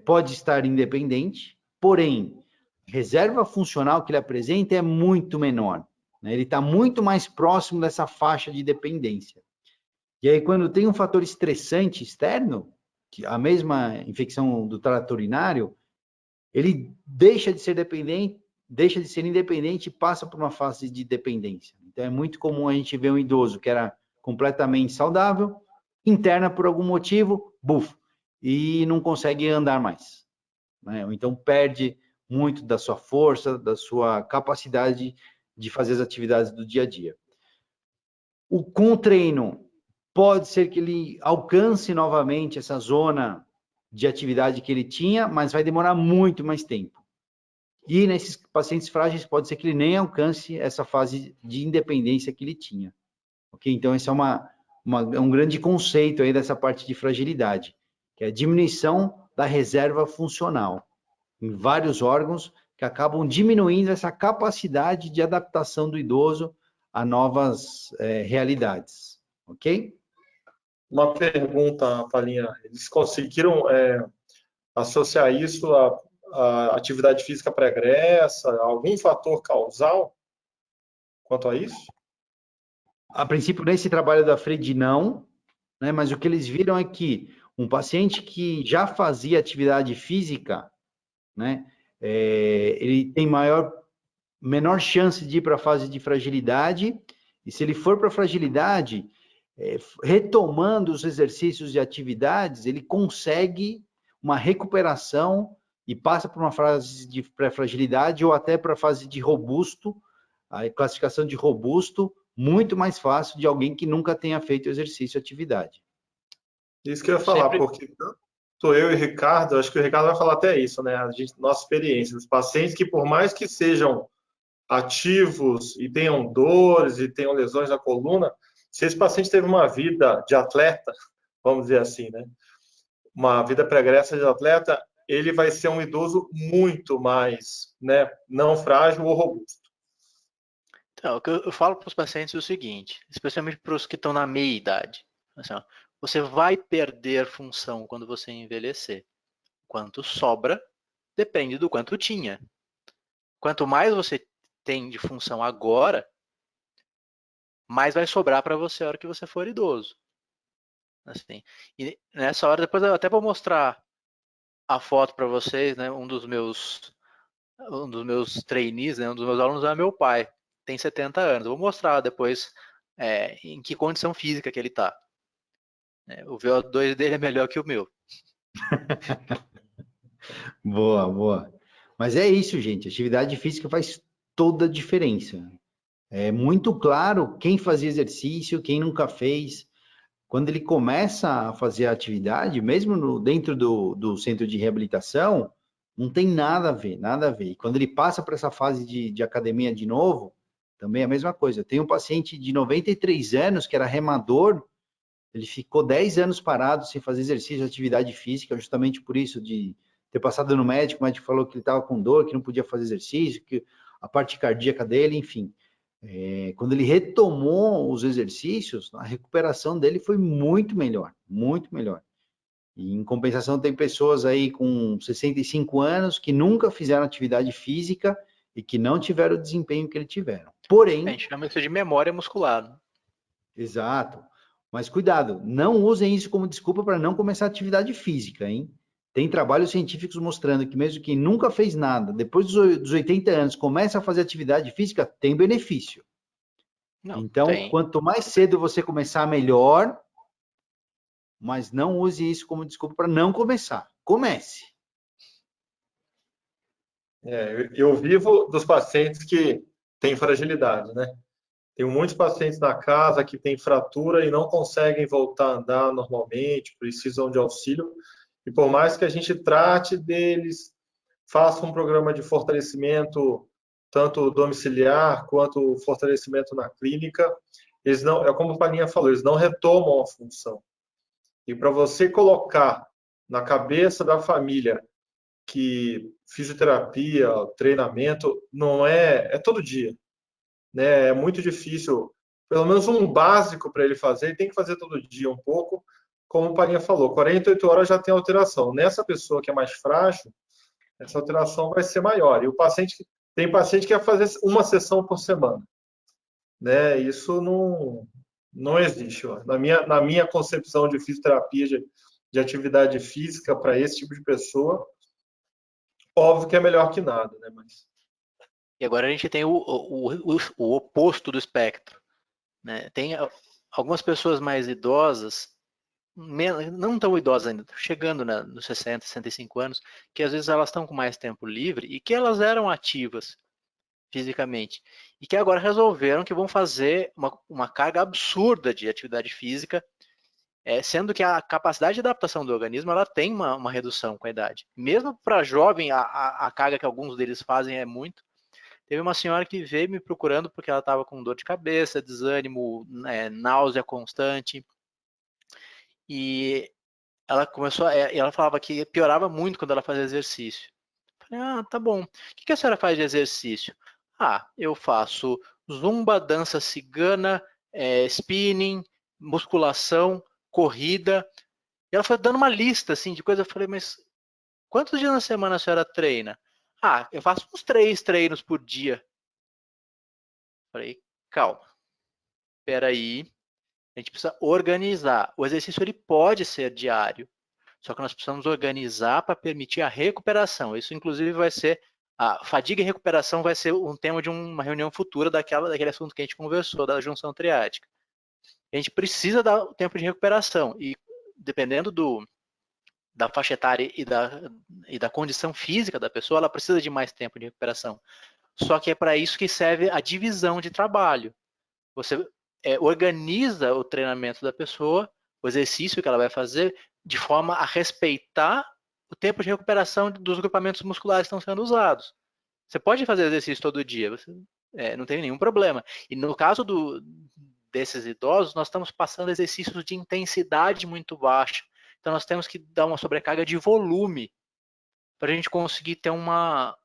pode estar independente, porém, a reserva funcional que ele apresenta é muito menor, né? Ele está muito mais próximo dessa faixa de dependência. E aí, quando tem um fator estressante externo, que a mesma infecção do trato urinário, ele deixa de ser independente e passa por uma fase de dependência. Então, é muito comum a gente ver um idoso que era completamente saudável, interna por algum motivo, bufo, e não consegue andar mais, né? Ou então perde muito da sua força, da sua capacidade de fazer as atividades do dia a dia. Com o treino, pode ser que ele alcance novamente essa zona de atividade que ele tinha, mas vai demorar muito mais tempo. E nesses pacientes frágeis, pode ser que ele nem alcance essa fase de independência que ele tinha. Ok? Então, esse é um grande conceito aí dessa parte de fragilidade, que é a diminuição da reserva funcional em vários órgãos que acabam diminuindo essa capacidade de adaptação do idoso a novas realidades. Ok? Uma pergunta, Palinha. Eles conseguiram associar isso à atividade física pregressa, algum fator causal quanto a isso? A princípio, nesse trabalho da Freud, não, né? Mas o que eles viram é que um paciente que já fazia atividade física, né? Ele tem menor chance de ir para a fase de fragilidade, e se ele for para a fragilidade, retomando os exercícios e atividades, ele consegue uma recuperação e passa por uma fase de pré-fragilidade ou até para a fase de robusto, a classificação de robusto, muito mais fácil de alguém que nunca tenha feito exercício e atividade. Isso que eu ia falar, porque tanto eu e o Ricardo, acho que o Ricardo vai falar até isso, né? Nossa experiência, os pacientes que, por mais que sejam ativos e tenham dores e tenham lesões na coluna, se esse paciente teve uma vida de atleta, vamos dizer assim, né? Uma vida pregressa de atleta, ele vai ser um idoso muito mais, né, não frágil ou robusto. Então, o que eu falo para os pacientes é o seguinte, especialmente para os que estão na meia idade. Assim, ó, você vai perder função quando você envelhecer. Quanto sobra, depende do quanto tinha. Quanto mais você tem de função agora, mais vai sobrar para você a hora que você for idoso. Assim, e nessa hora, depois eu até vou mostrar a foto para vocês, né? Um dos meus trainees, né? Um dos meus alunos é meu pai, tem 70 anos. Eu vou mostrar depois em que condição física que ele está. O VO2 dele é melhor que o meu. Boa, boa. Mas é isso, gente. Atividade física faz toda a diferença. É muito claro quem fazia exercício, quem nunca fez. Quando ele começa a fazer a atividade, mesmo dentro do centro de reabilitação, não tem nada a ver, nada a ver. E quando ele passa para essa fase de academia de novo, também é a mesma coisa. Eu tenho um paciente de 93 anos que era remador, ele ficou 10 anos parado sem fazer exercício, atividade física, justamente por isso, de ter passado no médico, o médico falou que ele estava com dor, que não podia fazer exercício, que a parte cardíaca dele, enfim. Quando ele retomou os exercícios, a recuperação dele foi muito melhor, muito melhor. E, em compensação, tem pessoas aí com 65 anos que nunca fizeram atividade física e que não tiveram o desempenho que ele tiveram. Porém... A gente chama isso de memória muscular. Né? Exato. Mas cuidado, não usem isso como desculpa para não começar atividade física, hein? Tem trabalhos científicos mostrando que mesmo quem nunca fez nada, depois dos 80 anos, começa a fazer atividade física, tem benefício. Não, Então, quanto mais cedo você começar, melhor, mas não use isso como desculpa para não começar. Comece. Eu vivo dos pacientes que têm fragilidade, né? Tenho muitos pacientes na casa que têm fratura e não conseguem voltar a andar normalmente, precisam de auxílio. E por mais que a gente trate deles, faça um programa de fortalecimento, tanto domiciliar quanto fortalecimento na clínica, eles não, é como a Paninha falou, eles não retomam a função. E para você colocar na cabeça da família que fisioterapia, treinamento, não é todo dia, né? É muito difícil, pelo menos um básico para ele fazer, ele tem que fazer todo dia um pouco, como o Parinha falou, 48 horas já tem alteração. Nessa pessoa que é mais frágil, essa alteração vai ser maior. E o paciente, tem paciente que quer fazer uma sessão por semana, né? Isso não existe. Ó. Na minha concepção de fisioterapia, de atividade física para esse tipo de pessoa, óbvio que é melhor que nada, né? Mas... E agora a gente tem o oposto do espectro, né? Tem algumas pessoas mais idosas, não tão idosas ainda, chegando nos 60, 65 anos, que às vezes elas estão com mais tempo livre e que elas eram ativas fisicamente e que agora resolveram que vão fazer uma carga absurda de atividade física, sendo que a capacidade de adaptação do organismo ela tem uma redução com a idade. Mesmo para jovem, a carga que alguns deles fazem é muito. Teve uma senhora que veio me procurando porque ela estava com dor de cabeça, desânimo, náusea constante. E ela começou, ela falava que piorava muito quando ela fazia exercício. Eu falei, ah, tá bom. O que a senhora faz de exercício? Ah, eu faço zumba, dança cigana, spinning, musculação, corrida. E ela foi dando uma lista assim de coisas. Eu falei, mas quantos dias na semana a senhora treina? Ah, eu faço uns 3 treinos por dia. Falei, calma, espera aí, a gente precisa organizar. O exercício ele pode ser diário, só que nós precisamos organizar para permitir a recuperação. Isso, inclusive, vai ser a fadiga e recuperação vai ser um tema de uma reunião futura daquele assunto que a gente conversou, da junção triádica. A gente precisa dar o tempo de recuperação e, dependendo da faixa etária e da condição física da pessoa, ela precisa de mais tempo de recuperação. Só que é para isso que serve a divisão de trabalho. Você organiza o treinamento da pessoa, o exercício que ela vai fazer, de forma a respeitar o tempo de recuperação dos grupamentos musculares que estão sendo usados. Você pode fazer exercício todo dia, não tem nenhum problema. E no caso desses idosos, nós estamos passando exercícios de intensidade muito baixa. Então nós temos que dar uma sobrecarga de volume para a gente conseguir ter uma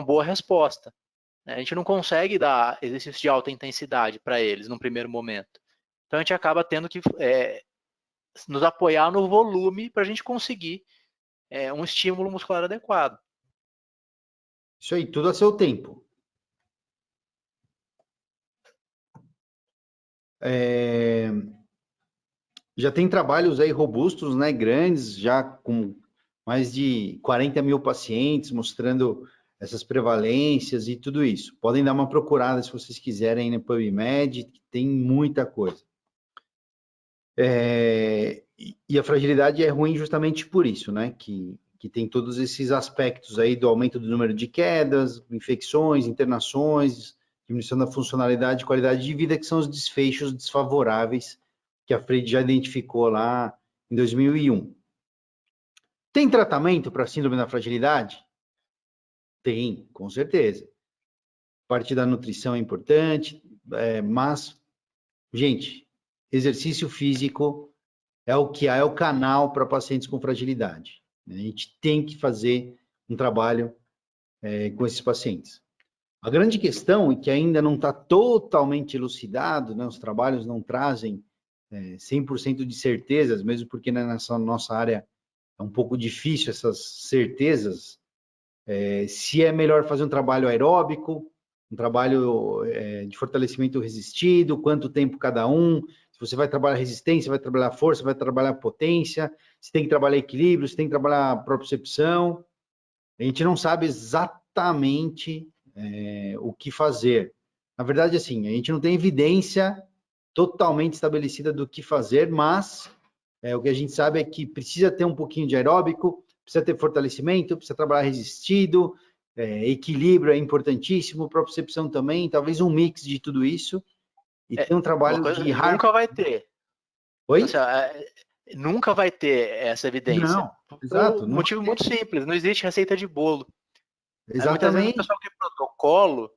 boa resposta. A gente não consegue dar exercício de alta intensidade para eles no primeiro momento. Então a gente acaba tendo que nos apoiar no volume para a gente conseguir um estímulo muscular adequado. Isso aí, tudo a seu tempo. Já tem trabalhos aí robustos, né, grandes, já com mais de 40 mil pacientes, mostrando essas prevalências e tudo isso. Podem dar uma procurada se vocês quiserem no PubMed, tem muita coisa. E a fragilidade é ruim justamente por isso, né, que tem todos esses aspectos aí do aumento do número de quedas, infecções, internações, diminuição da funcionalidade e qualidade de vida, que são os desfechos desfavoráveis que a Freud já identificou lá em 2001. Tem tratamento para síndrome da fragilidade? Tem, com certeza. Parte da nutrição é importante, mas, gente, exercício físico é o que há, é o canal para pacientes com fragilidade. A gente tem que fazer um trabalho com esses pacientes. A grande questão, e que ainda não está totalmente elucidado, né, os trabalhos não trazem 100% de certezas, mesmo porque nessa nossa área é um pouco difícil essas certezas, se é melhor fazer um trabalho aeróbico, um trabalho de fortalecimento resistido, quanto tempo cada um, Se você vai trabalhar resistência, vai trabalhar força, vai trabalhar potência, você tem que trabalhar equilíbrio, você tem que trabalhar propriocepção. A gente não sabe exatamente o que fazer. Na verdade, assim, a gente não tem evidência totalmente estabelecida do que fazer, mas o que a gente sabe é que precisa ter um pouquinho de aeróbico, precisa ter fortalecimento, precisa trabalhar resistido, equilíbrio é importantíssimo, propriocepção também, talvez um mix de tudo isso. E tem um trabalho de nunca vai ter. Oi? Assim, nunca vai ter essa evidência. Não, Por exato. um motivo muito simples, não existe receita de bolo. Muitas vezes o Exatamente. pessoal quer protocolo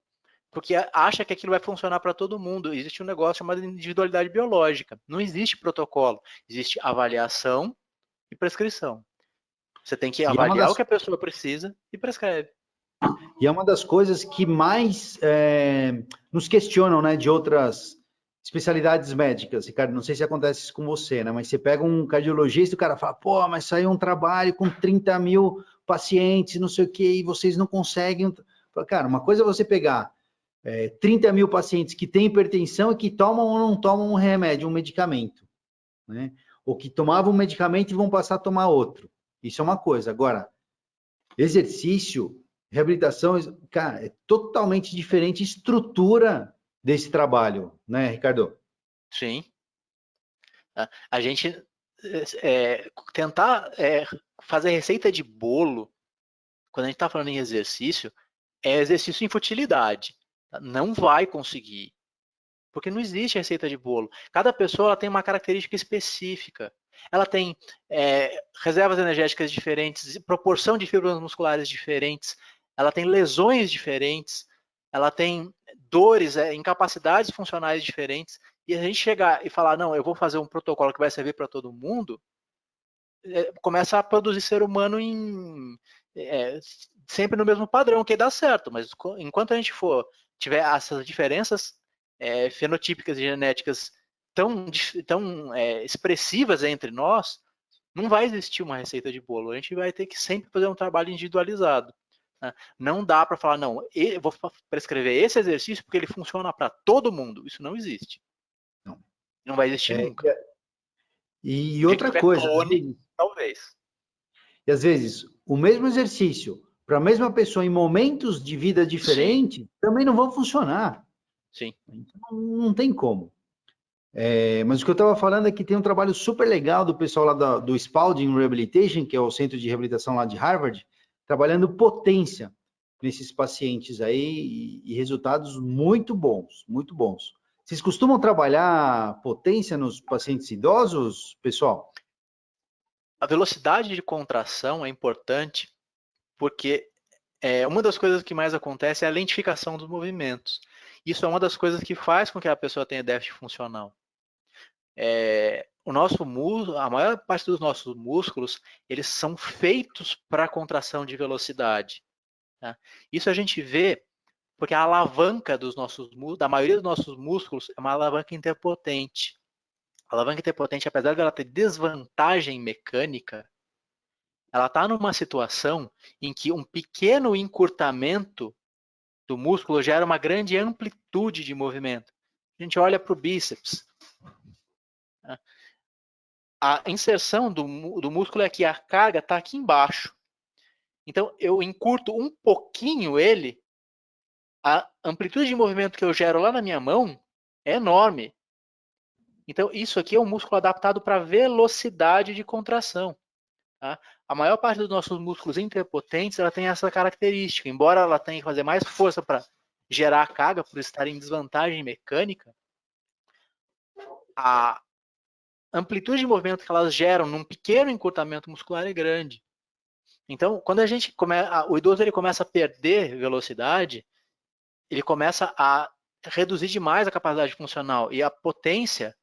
porque acha que aquilo vai funcionar para todo mundo. Existe um negócio chamado individualidade biológica. Não existe protocolo. Existe avaliação e prescrição. Você tem que avaliar o que a pessoa precisa e prescreve. E é uma das coisas que mais nos questionam, né, de outras especialidades médicas. Ricardo, não sei se acontece isso com você, né, mas você pega um cardiologista e o cara fala, pô, mas saiu um trabalho com 30 mil pacientes, não sei o quê, e vocês não conseguem... Cara, uma coisa é você pegar 30 mil pacientes que têm hipertensão e que tomam ou não tomam um remédio, um medicamento, né? Ou que tomavam um medicamento e vão passar a tomar outro. Isso é uma coisa. Agora, exercício, reabilitação, cara, é totalmente diferente a estrutura desse trabalho, né, Ricardo? Sim. A gente tentar fazer receita de bolo, quando a gente está falando em exercício, é exercício em futilidade. Não vai conseguir. Porque não existe receita de bolo. Cada pessoa ela tem uma característica específica. Ela tem reservas energéticas diferentes, proporção de fibras musculares diferentes, ela tem lesões diferentes, ela tem dores, incapacidades funcionais diferentes. E a gente chegar e falar, não, eu vou fazer um protocolo que vai servir para todo mundo, começa a produzir ser humano sempre no mesmo padrão, que dá certo. Mas enquanto a gente tiver essas diferenças fenotípicas e genéticas tão expressivas entre nós, não vai existir uma receita de bolo. A gente vai ter que sempre fazer um trabalho individualizado. Né? Não dá para falar, não, eu vou prescrever esse exercício porque ele funciona para todo mundo. Isso não existe. Não vai existir nunca. E outra coisa, talvez. E às vezes, o mesmo exercício para a mesma pessoa em momentos de vida diferentes também não vão funcionar. Sim. Então, não tem como. Mas o que eu estava falando é que tem um trabalho super legal do pessoal lá do Spalding Rehabilitation, que é o centro de reabilitação lá de Harvard, trabalhando potência nesses pacientes aí e resultados muito bons, muito bons. Vocês costumam trabalhar potência nos pacientes idosos, pessoal? A velocidade de contração é importante porque uma das coisas que mais acontece é a lentificação dos movimentos. Isso é uma das coisas que faz com que a pessoa tenha déficit funcional. A maior parte dos nossos músculos, eles são feitos para contração de velocidade. Tá? Isso a gente vê porque a alavanca da maioria dos nossos músculos é uma alavanca interpotente. A alavanca interpotente, apesar de ela ter desvantagem mecânica, ela está numa situação em que um pequeno encurtamento do músculo gera uma grande amplitude de movimento. A gente olha para o bíceps. A inserção do músculo é aqui, a carga está aqui embaixo. Então, eu encurto um pouquinho ele, a amplitude de movimento que eu gero lá na minha mão é enorme. Então, isso aqui é um músculo adaptado para velocidade de contração. Tá? A maior parte dos nossos músculos interpotentes ela tem essa característica. Embora ela tenha que fazer mais força para gerar a carga, por estar em desvantagem mecânica, a amplitude de movimento que elas geram num pequeno encurtamento muscular é grande. Então, quando o idoso ele começa a perder velocidade, ele começa a reduzir demais a capacidade funcional e a potência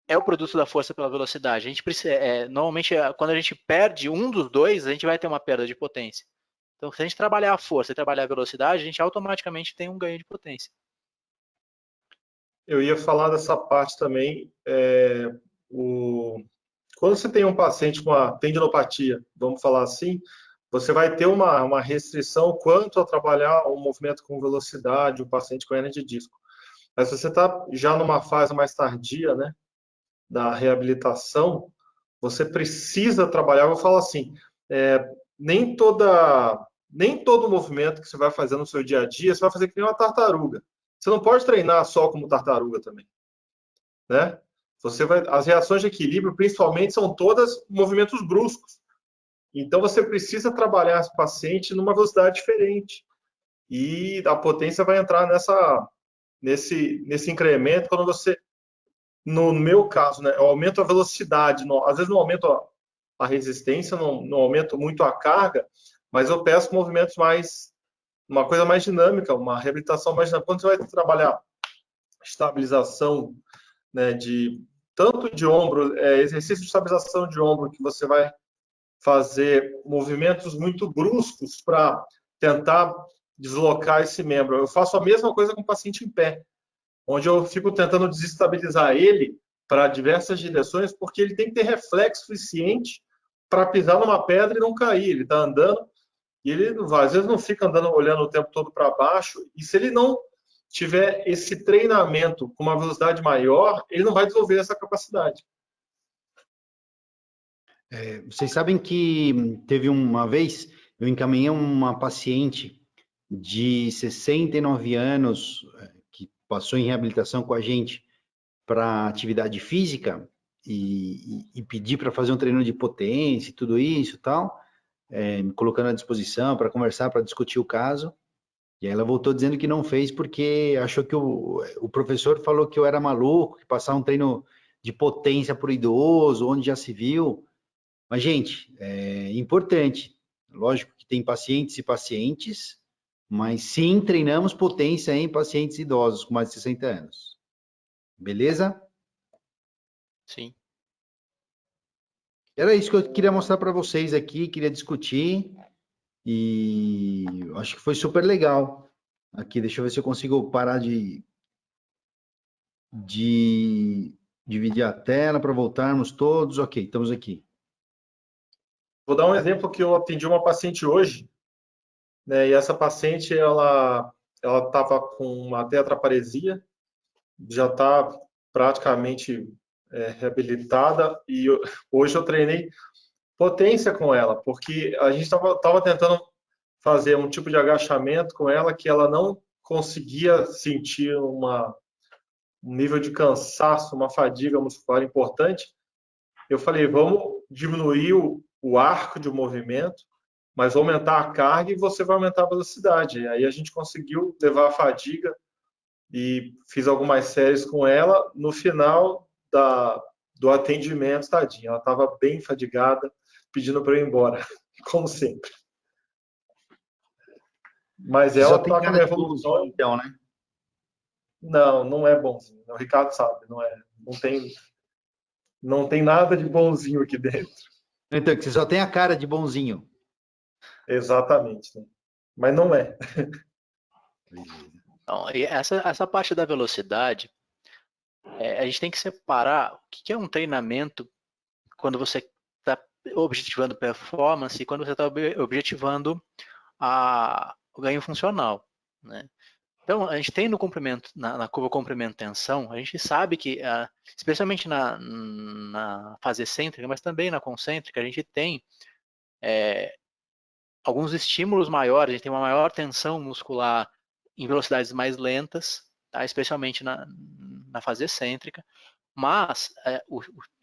é o produto da força pela velocidade. A gente precisa, normalmente, quando a gente perde um dos dois, a gente vai ter uma perda de potência. Então, se a gente trabalhar a força e trabalhar a velocidade, a gente automaticamente tem um ganho de potência. Eu ia falar dessa parte também. Quando você tem um paciente com uma tendinopatia, vamos falar assim, você vai ter uma restrição quanto a trabalhar um movimento com velocidade, um paciente com hernia de disco. Mas se você está já numa fase mais tardia, né, da reabilitação, você precisa trabalhar. Eu vou falar assim, nem todo movimento que você vai fazer no seu dia a dia, você vai fazer que nem uma tartaruga. Você não pode treinar só como tartaruga também, né? As reações de equilíbrio, principalmente, são todas movimentos bruscos. Então, você precisa trabalhar esse paciente numa velocidade diferente. E a potência vai entrar nesse incremento quando você, no meu caso, né, eu aumento a velocidade, às vezes não aumento a resistência, não aumento muito a carga, mas eu peço movimentos uma coisa mais dinâmica, uma reabilitação mais dinâmica. Quando você vai trabalhar estabilização, né, tanto de ombro, exercício de estabilização de ombro, que você vai fazer movimentos muito bruscos para tentar deslocar esse membro. Eu faço a mesma coisa com o paciente em pé, onde eu fico tentando desestabilizar ele para diversas direções, porque ele tem que ter reflexo suficiente para pisar numa pedra e não cair. Ele está andando e ele, às vezes, não fica andando olhando o tempo todo para baixo. E se ele não tiver esse treinamento com uma velocidade maior, ele não vai desenvolver essa capacidade. Vocês sabem que teve uma vez, eu encaminhei uma paciente de 69 anos, que passou em reabilitação com a gente para atividade física e pedi para fazer um treino de potência e tudo isso e tal, me colocando à disposição para conversar, para discutir o caso. E aí ela voltou dizendo que não fez porque achou que o professor falou que eu era maluco, que passar um treino de potência para o idoso, onde já se viu. Mas, gente, é importante. Lógico que tem pacientes e pacientes, mas sim treinamos potência em pacientes idosos com mais de 60 anos. Beleza? Sim. Era isso que eu queria mostrar para vocês aqui, queria discutir e acho que foi super legal. Aqui, deixa eu ver se eu consigo parar de dividir a tela para voltarmos todos. Ok, estamos aqui. Vou dar um exemplo que eu atendi uma paciente hoje, né? E essa paciente, ela estava com uma tetraparesia, já está praticamente reabilitada, e hoje eu treinei potência com ela, porque a gente estava tentando fazer um tipo de agachamento com ela que ela não conseguia sentir um nível de cansaço, uma fadiga muscular importante. Eu falei, vamos diminuir o arco de movimento, mas aumentar a carga e você vai aumentar a velocidade. Aí a gente conseguiu levar a fadiga e fiz algumas séries com ela. No final do atendimento, tadinha, ela estava bem fadigada, pedindo para eu ir embora, como sempre. Mas Você só ela tem está com a cara minha de bonzinho, evolução. então, né? Não é bonzinho. O Ricardo sabe, não tem nada de bonzinho aqui dentro. Então, que você só tem a cara de bonzinho. Exatamente. Né? Mas não é. Então, e essa parte da velocidade, a gente tem que separar o que é um treinamento quando você está objetivando performance e quando você está objetivando o ganho funcional, né? Então, a gente tem no comprimento, na curva comprimento-tensão, a gente sabe que, especialmente na fase excêntrica, mas também na concêntrica, a gente tem alguns estímulos maiores, a gente tem uma maior tensão muscular em velocidades mais lentas, tá? Especialmente na fase excêntrica, mas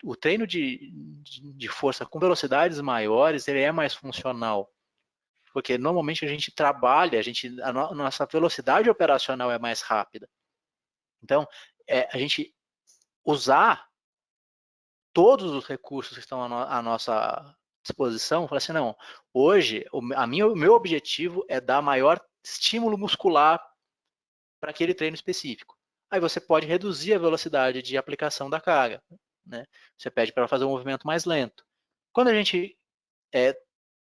o treino de força com velocidades maiores, ele é mais funcional, porque normalmente a gente trabalha, a nossa velocidade operacional é mais rápida. Então, a gente usar todos os recursos que estão à nossa disposição, falar assim, não, hoje o meu objetivo é dar maior estímulo muscular para aquele treino específico. Aí você pode reduzir a velocidade de aplicação da carga, né? Você pede para fazer um movimento mais lento. Quando a gente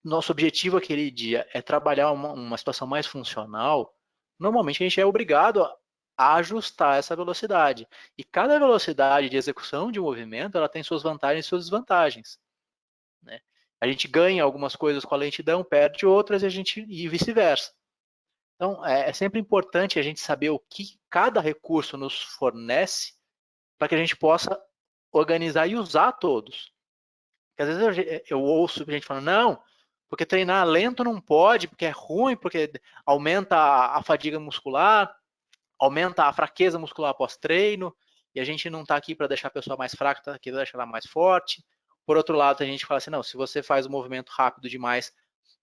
nosso objetivo aquele dia é trabalhar uma situação mais funcional, normalmente a gente é obrigado a ajustar essa velocidade. E cada velocidade de execução de um movimento, ela tem suas vantagens e suas desvantagens, né? A gente ganha algumas coisas com a lentidão, perde outras e vice-versa. Então, é sempre importante a gente saber o que cada recurso nos fornece para que a gente possa organizar e usar todos. Porque às vezes eu ouço gente falando, não, porque treinar lento não pode, porque é ruim, porque aumenta a fadiga muscular, aumenta a fraqueza muscular após treino, e a gente não está aqui para deixar a pessoa mais fraca, está aqui para deixar ela mais forte. Por outro lado, a gente fala assim, não, se você faz o movimento rápido demais,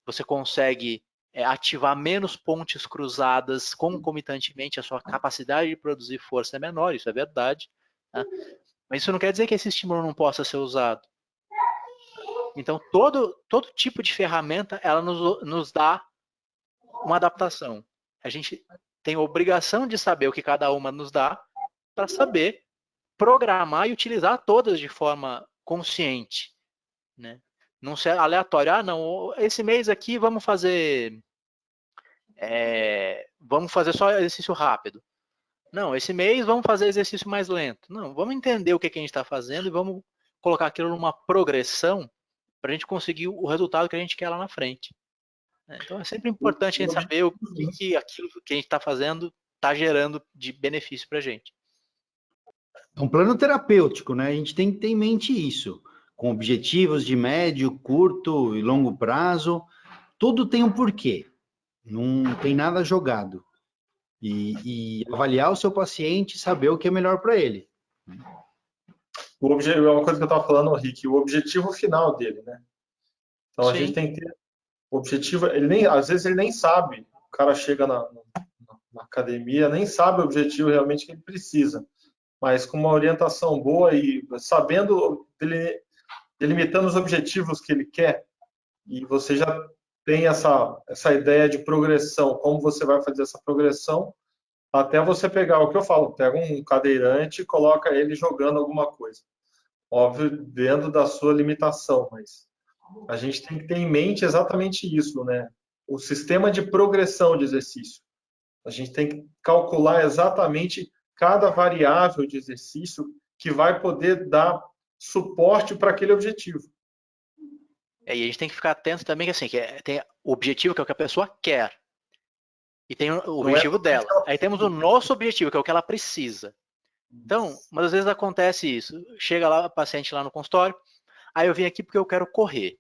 você consegue ativar menos pontes cruzadas concomitantemente, a sua capacidade de produzir força é menor, isso é verdade. Né? Mas isso não quer dizer que esse estímulo não possa ser usado. Então, todo tipo de ferramenta, ela nos dá uma adaptação. A gente tem a obrigação de saber o que cada uma nos dá para saber programar e utilizar todas de forma consciente, né? Não ser aleatório. Ah, não, esse mês aqui vamos fazer só exercício rápido. Não, esse mês vamos fazer exercício mais lento. Não, vamos entender o que a gente está fazendo e vamos colocar aquilo numa progressão para a gente conseguir o resultado que a gente quer lá na frente. Então é sempre importante a gente saber o que aquilo que a gente está fazendo está gerando de benefício para a gente. É um plano terapêutico, né? A gente tem que ter em mente isso, com objetivos de médio, curto e longo prazo. Tudo tem um porquê, não tem nada jogado. E avaliar o seu paciente e saber o que é melhor para ele. O objetivo é uma coisa que eu estava falando, Rick, o objetivo final dele, né? Então a gente tem que ter o objetivo, às vezes ele nem sabe, o cara chega na academia, nem sabe o objetivo realmente que ele precisa, mas com uma orientação boa e sabendo, delimitando os objetivos que ele quer, e você já tem essa ideia de progressão, como você vai fazer essa progressão, até você pegar o que eu falo, pega um cadeirante e coloca ele jogando alguma coisa. Óbvio, dentro da sua limitação, mas a gente tem que ter em mente exatamente isso, né? O sistema de progressão de exercício. A gente tem que calcular exatamente cada variável de exercício que vai poder dar suporte para aquele objetivo. E a gente tem que ficar atento também que assim, tem o objetivo que é o que a pessoa quer. E tem o objetivo dela. Aí temos o nosso objetivo, que é o que ela precisa. Então, mas às vezes acontece isso. Chega lá, o paciente lá no consultório, aí eu vim aqui porque eu quero correr.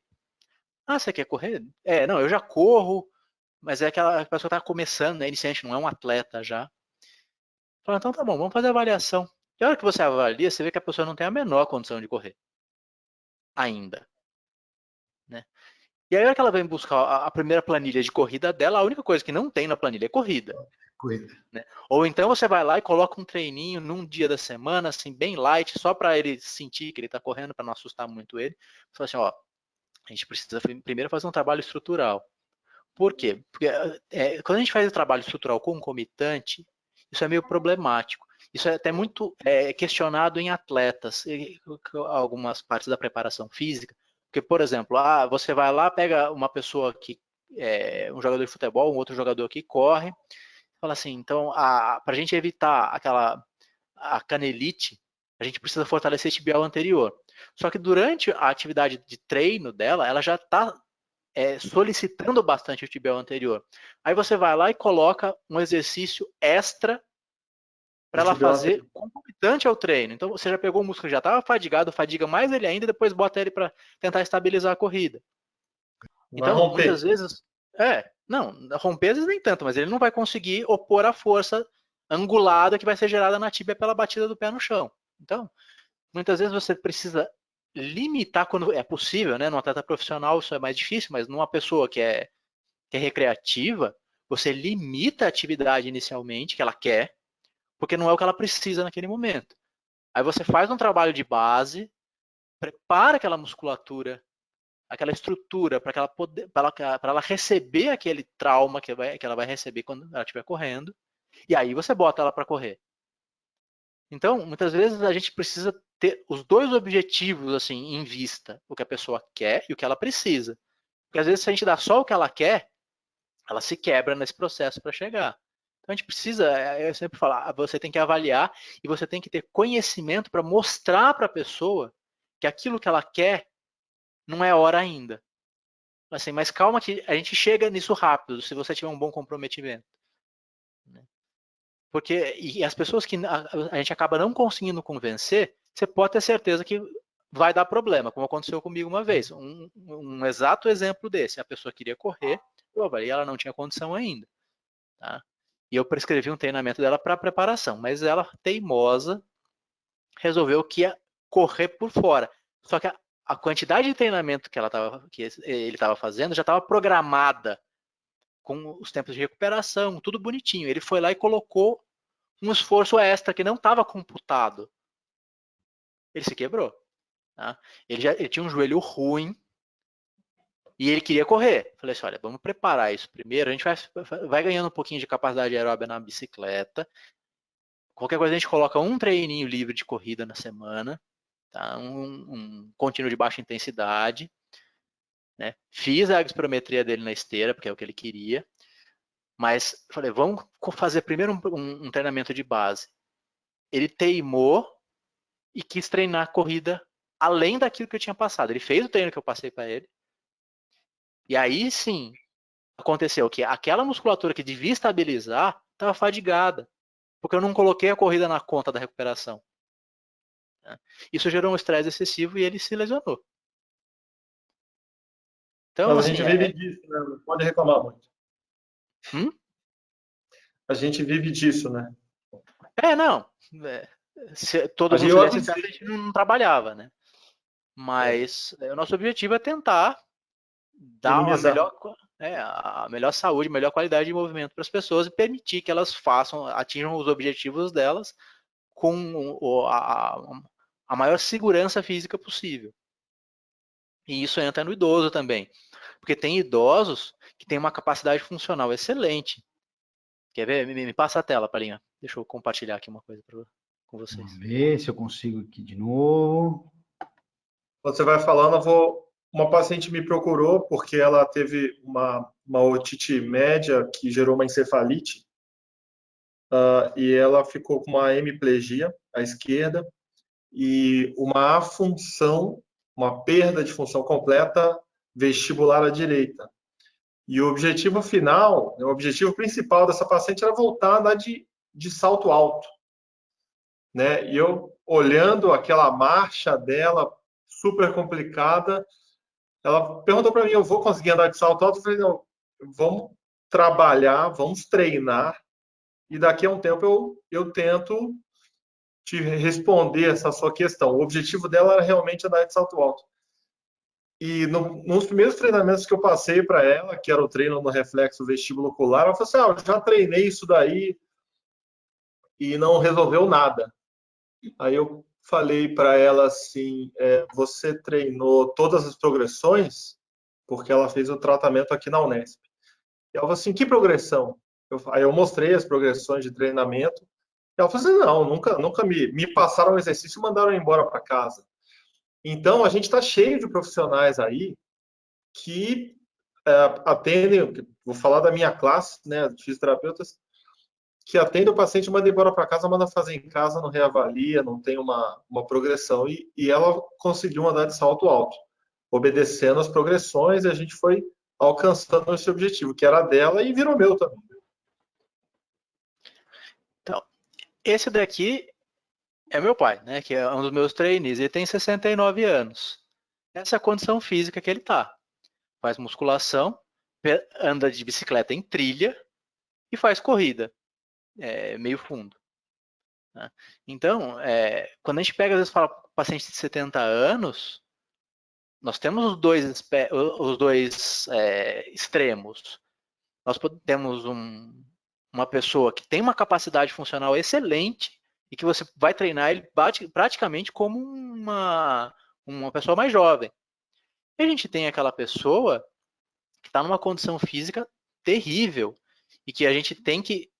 Ah, você quer correr? Não, eu já corro, mas é aquela pessoa que está começando, né, iniciante, não é um atleta já. Fala, então tá bom, vamos fazer a avaliação. E a hora que você avalia, você vê que a pessoa não tem a menor condição de correr. Ainda. Né? E aí, a hora que ela vem buscar a primeira planilha de corrida dela, a única coisa que não tem na planilha é corrida. Né? Ou então você vai lá e coloca um treininho num dia da semana, assim, bem light, só para ele sentir que ele está correndo, para não assustar muito ele. Você fala assim, ó, a gente precisa primeiro fazer um trabalho estrutural. Por quê? Porque quando a gente faz o trabalho estrutural concomitante, isso é meio problemático. Isso é até muito questionado em atletas, algumas partes da preparação física. Porque, por exemplo, você vai lá, pega uma pessoa que um jogador de futebol, um outro jogador que corre, fala assim, então, para a gente evitar a canelite, a gente precisa fortalecer o tibial anterior. Só que durante a atividade de treino dela, ela já está solicitando bastante o tibial anterior. Aí você vai lá e coloca um exercício extra para ela fazer concomitante ao treino. Então você já pegou o músculo que já estava fadigado, fadiga mais ele ainda e depois bota ele para tentar estabilizar a corrida. Então, muitas vezes, não, romper às vezes nem tanto, mas ele não vai conseguir opor a força angulada que vai ser gerada na tíbia pela batida do pé no chão. Então, muitas vezes você precisa limitar quando é possível, né? Num atleta profissional isso é mais difícil, mas numa pessoa que é recreativa, você limita a atividade inicialmente que ela quer, porque não é o que ela precisa naquele momento. Aí você faz um trabalho de base, prepara aquela musculatura, aquela estrutura para ela receber aquele trauma que ela vai receber quando ela estiver correndo, e aí você bota ela para correr. Então, muitas vezes a gente precisa ter os dois objetivos assim em vista, o que a pessoa quer e o que ela precisa. Porque às vezes se a gente dá só o que ela quer, ela se quebra nesse processo para chegar. Então a gente precisa, eu sempre falo, você tem que avaliar e você tem que ter conhecimento para mostrar para a pessoa que aquilo que ela quer não é hora ainda. Assim, mas calma que a gente chega nisso rápido, se você tiver um bom comprometimento. Porque e as pessoas que a gente acaba não conseguindo convencer, você pode ter certeza que vai dar problema, como aconteceu comigo uma vez. Um exato exemplo desse, a pessoa queria correr, eu avaliei, ela não tinha condição ainda. Tá? E eu prescrevi um treinamento dela para preparação, mas ela, teimosa, resolveu que ia correr por fora. Só que a quantidade de treinamento que ele estava fazendo já estava programada com os tempos de recuperação, tudo bonitinho. Ele foi lá e colocou um esforço extra que não estava computado. Ele se quebrou. Tá? Ele tinha um joelho ruim e ele queria correr. Falei assim, olha, vamos preparar isso primeiro. A gente vai ganhando um pouquinho de capacidade aeróbica na bicicleta. Qualquer coisa a gente coloca um treininho livre de corrida na semana, tá? Um contínuo de baixa intensidade. Né? Fiz a espirometria dele na esteira, porque é o que ele queria. Mas falei, vamos fazer primeiro um treinamento de base. Ele teimou e quis treinar a corrida além daquilo que eu tinha passado. Ele fez o treino que eu passei para ele. E aí sim, aconteceu que aquela musculatura que devia estabilizar estava fadigada, porque eu não coloquei a corrida na conta da recuperação. Isso gerou um estresse excessivo e ele se lesionou. Então, Mas a assim, gente vive disso, né? Não pode reclamar muito. A gente vive disso, né? Não. Se todos Ali não eu fizessem certo, a avisei. gente não trabalhava, né? Mas o nosso objetivo é tentar dar Minimizar. a melhor saúde, a melhor qualidade de movimento para as pessoas e permitir que elas atinjam os objetivos delas com a maior segurança física possível. E isso entra no idoso também, porque tem idosos que têm uma capacidade funcional excelente. Quer ver? Me passa a tela, Palinha. Deixa eu compartilhar aqui uma coisa com vocês. Vamos ver se eu consigo aqui de novo. Você vai falando, uma paciente me procurou porque ela teve uma otite média que gerou uma encefalite, e ela ficou com uma hemiplegia à esquerda e uma afunção, uma perda de função completa vestibular à direita. E o objetivo final, o objetivo principal dessa paciente era voltar a andar de salto alto. Né? E eu, olhando aquela marcha dela, super complicada, ela perguntou para mim, eu vou conseguir andar de salto alto? Eu falei, não, vamos trabalhar, vamos treinar, e daqui a um tempo eu tento te responder essa sua questão. O objetivo dela era realmente andar de salto alto. E nos primeiros treinamentos que eu passei para ela, que era o treino no reflexo vestíbulo ocular, ela falou assim, eu já treinei isso daí e não resolveu nada. Aí eu falei para ela assim, você treinou todas as progressões? Porque ela fez o tratamento aqui na Unesp. E ela falou assim, que progressão? Aí eu mostrei as progressões de treinamento. E ela falou assim, não, nunca me passaram um exercício e mandaram embora para casa. Então, a gente está cheio de profissionais aí que atendem, vou falar da minha classe, né, de fisioterapeutas, que atende o paciente, manda embora para casa, manda fazer em casa, não reavalia, não tem uma progressão. E ela conseguiu andar de salto alto, obedecendo as progressões, e a gente foi alcançando esse objetivo, que era dela e virou meu também. Então, esse daqui é meu pai, né, que é um dos meus trainees. Ele tem 69 anos. Essa é a condição física que ele está. Faz musculação, anda de bicicleta em trilha e faz corrida, meio fundo. Né? Então, quando a gente pega, às vezes, fala paciente de 70 anos, nós temos os dois extremos. Nós temos uma pessoa que tem uma capacidade funcional excelente e que você vai treinar ele praticamente como uma pessoa mais jovem. E a gente tem aquela pessoa que está numa condição física terrível e que a gente tem que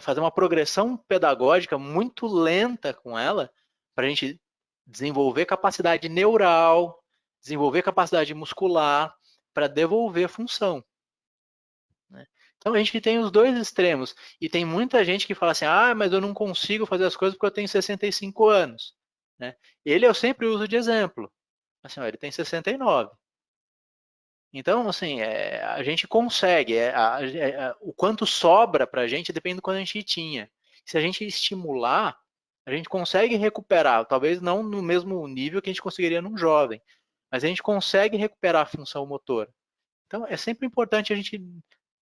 fazer uma progressão pedagógica muito lenta com ela para a gente desenvolver capacidade neural, desenvolver capacidade muscular para devolver a função. Né? Então a gente tem os dois extremos e tem muita gente que fala assim, mas eu não consigo fazer as coisas porque eu tenho 65 anos. Né? Ele eu sempre uso de exemplo. Assim, ele tem 69. Então, assim, a gente consegue, o quanto sobra para a gente depende do quanto a gente tinha. Se a gente estimular, a gente consegue recuperar, talvez não no mesmo nível que a gente conseguiria num jovem, mas a gente consegue recuperar a função motora. Então, é sempre importante a gente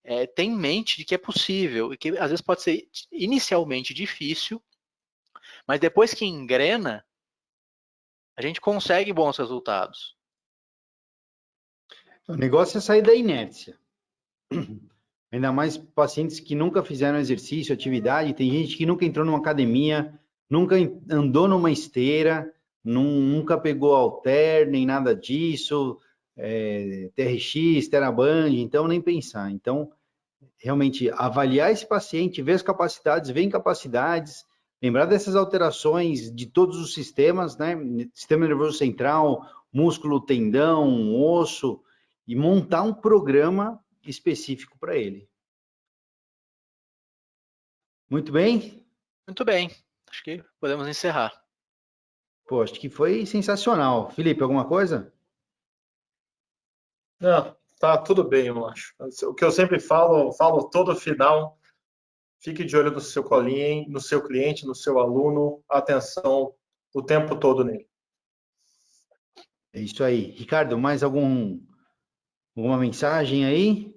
ter em mente de que é possível, e que às vezes pode ser inicialmente difícil, mas depois que engrena, a gente consegue bons resultados. O negócio é sair da inércia. Ainda mais pacientes que nunca fizeram exercício, atividade. Tem gente que nunca entrou numa academia, nunca andou numa esteira, nunca pegou halter, nem nada disso, TRX, TeraBand, então nem pensar. Então, realmente, avaliar esse paciente, ver as capacidades, ver incapacidades, lembrar dessas alterações de todos os sistemas, né? Sistema nervoso central, músculo, tendão, osso, e montar um programa específico para ele. Muito bem? Muito bem, acho que podemos encerrar. Pô, acho que foi sensacional. Felipe, alguma coisa? Não, tá tudo bem, eu acho. O que eu sempre falo todo final, fique de olho no seu colinho, no seu cliente, no seu aluno, atenção o tempo todo nele. É isso aí. Ricardo, mais alguma mensagem aí?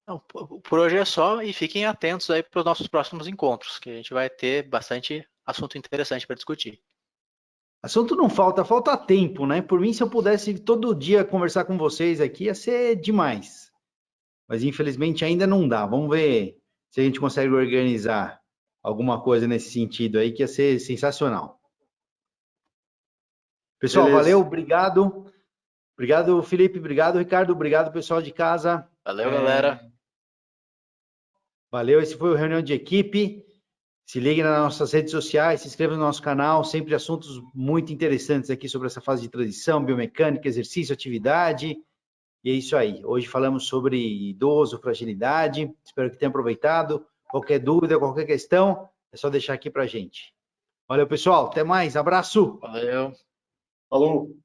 Não, por hoje é só e fiquem atentos aí para os nossos próximos encontros, que a gente vai ter bastante assunto interessante para discutir. Assunto não falta, falta tempo, né? Por mim, se eu pudesse todo dia conversar com vocês aqui, ia ser demais. Mas infelizmente ainda não dá. Vamos ver se a gente consegue organizar alguma coisa nesse sentido aí, que ia ser sensacional. Pessoal, Beleza. valeu, obrigado. Obrigado, Felipe, obrigado, Ricardo, obrigado, pessoal de casa. Valeu, galera. Valeu, esse foi o Reunião de Equipe. Se ligue nas nossas redes sociais, se inscreva no nosso canal, sempre assuntos muito interessantes aqui sobre essa fase de transição, biomecânica, exercício, atividade. E é isso aí. Hoje falamos sobre idoso, fragilidade. Espero que tenham aproveitado. Qualquer dúvida, qualquer questão, é só deixar aqui pra gente. Valeu, pessoal. Até mais. Abraço. Valeu. Falou.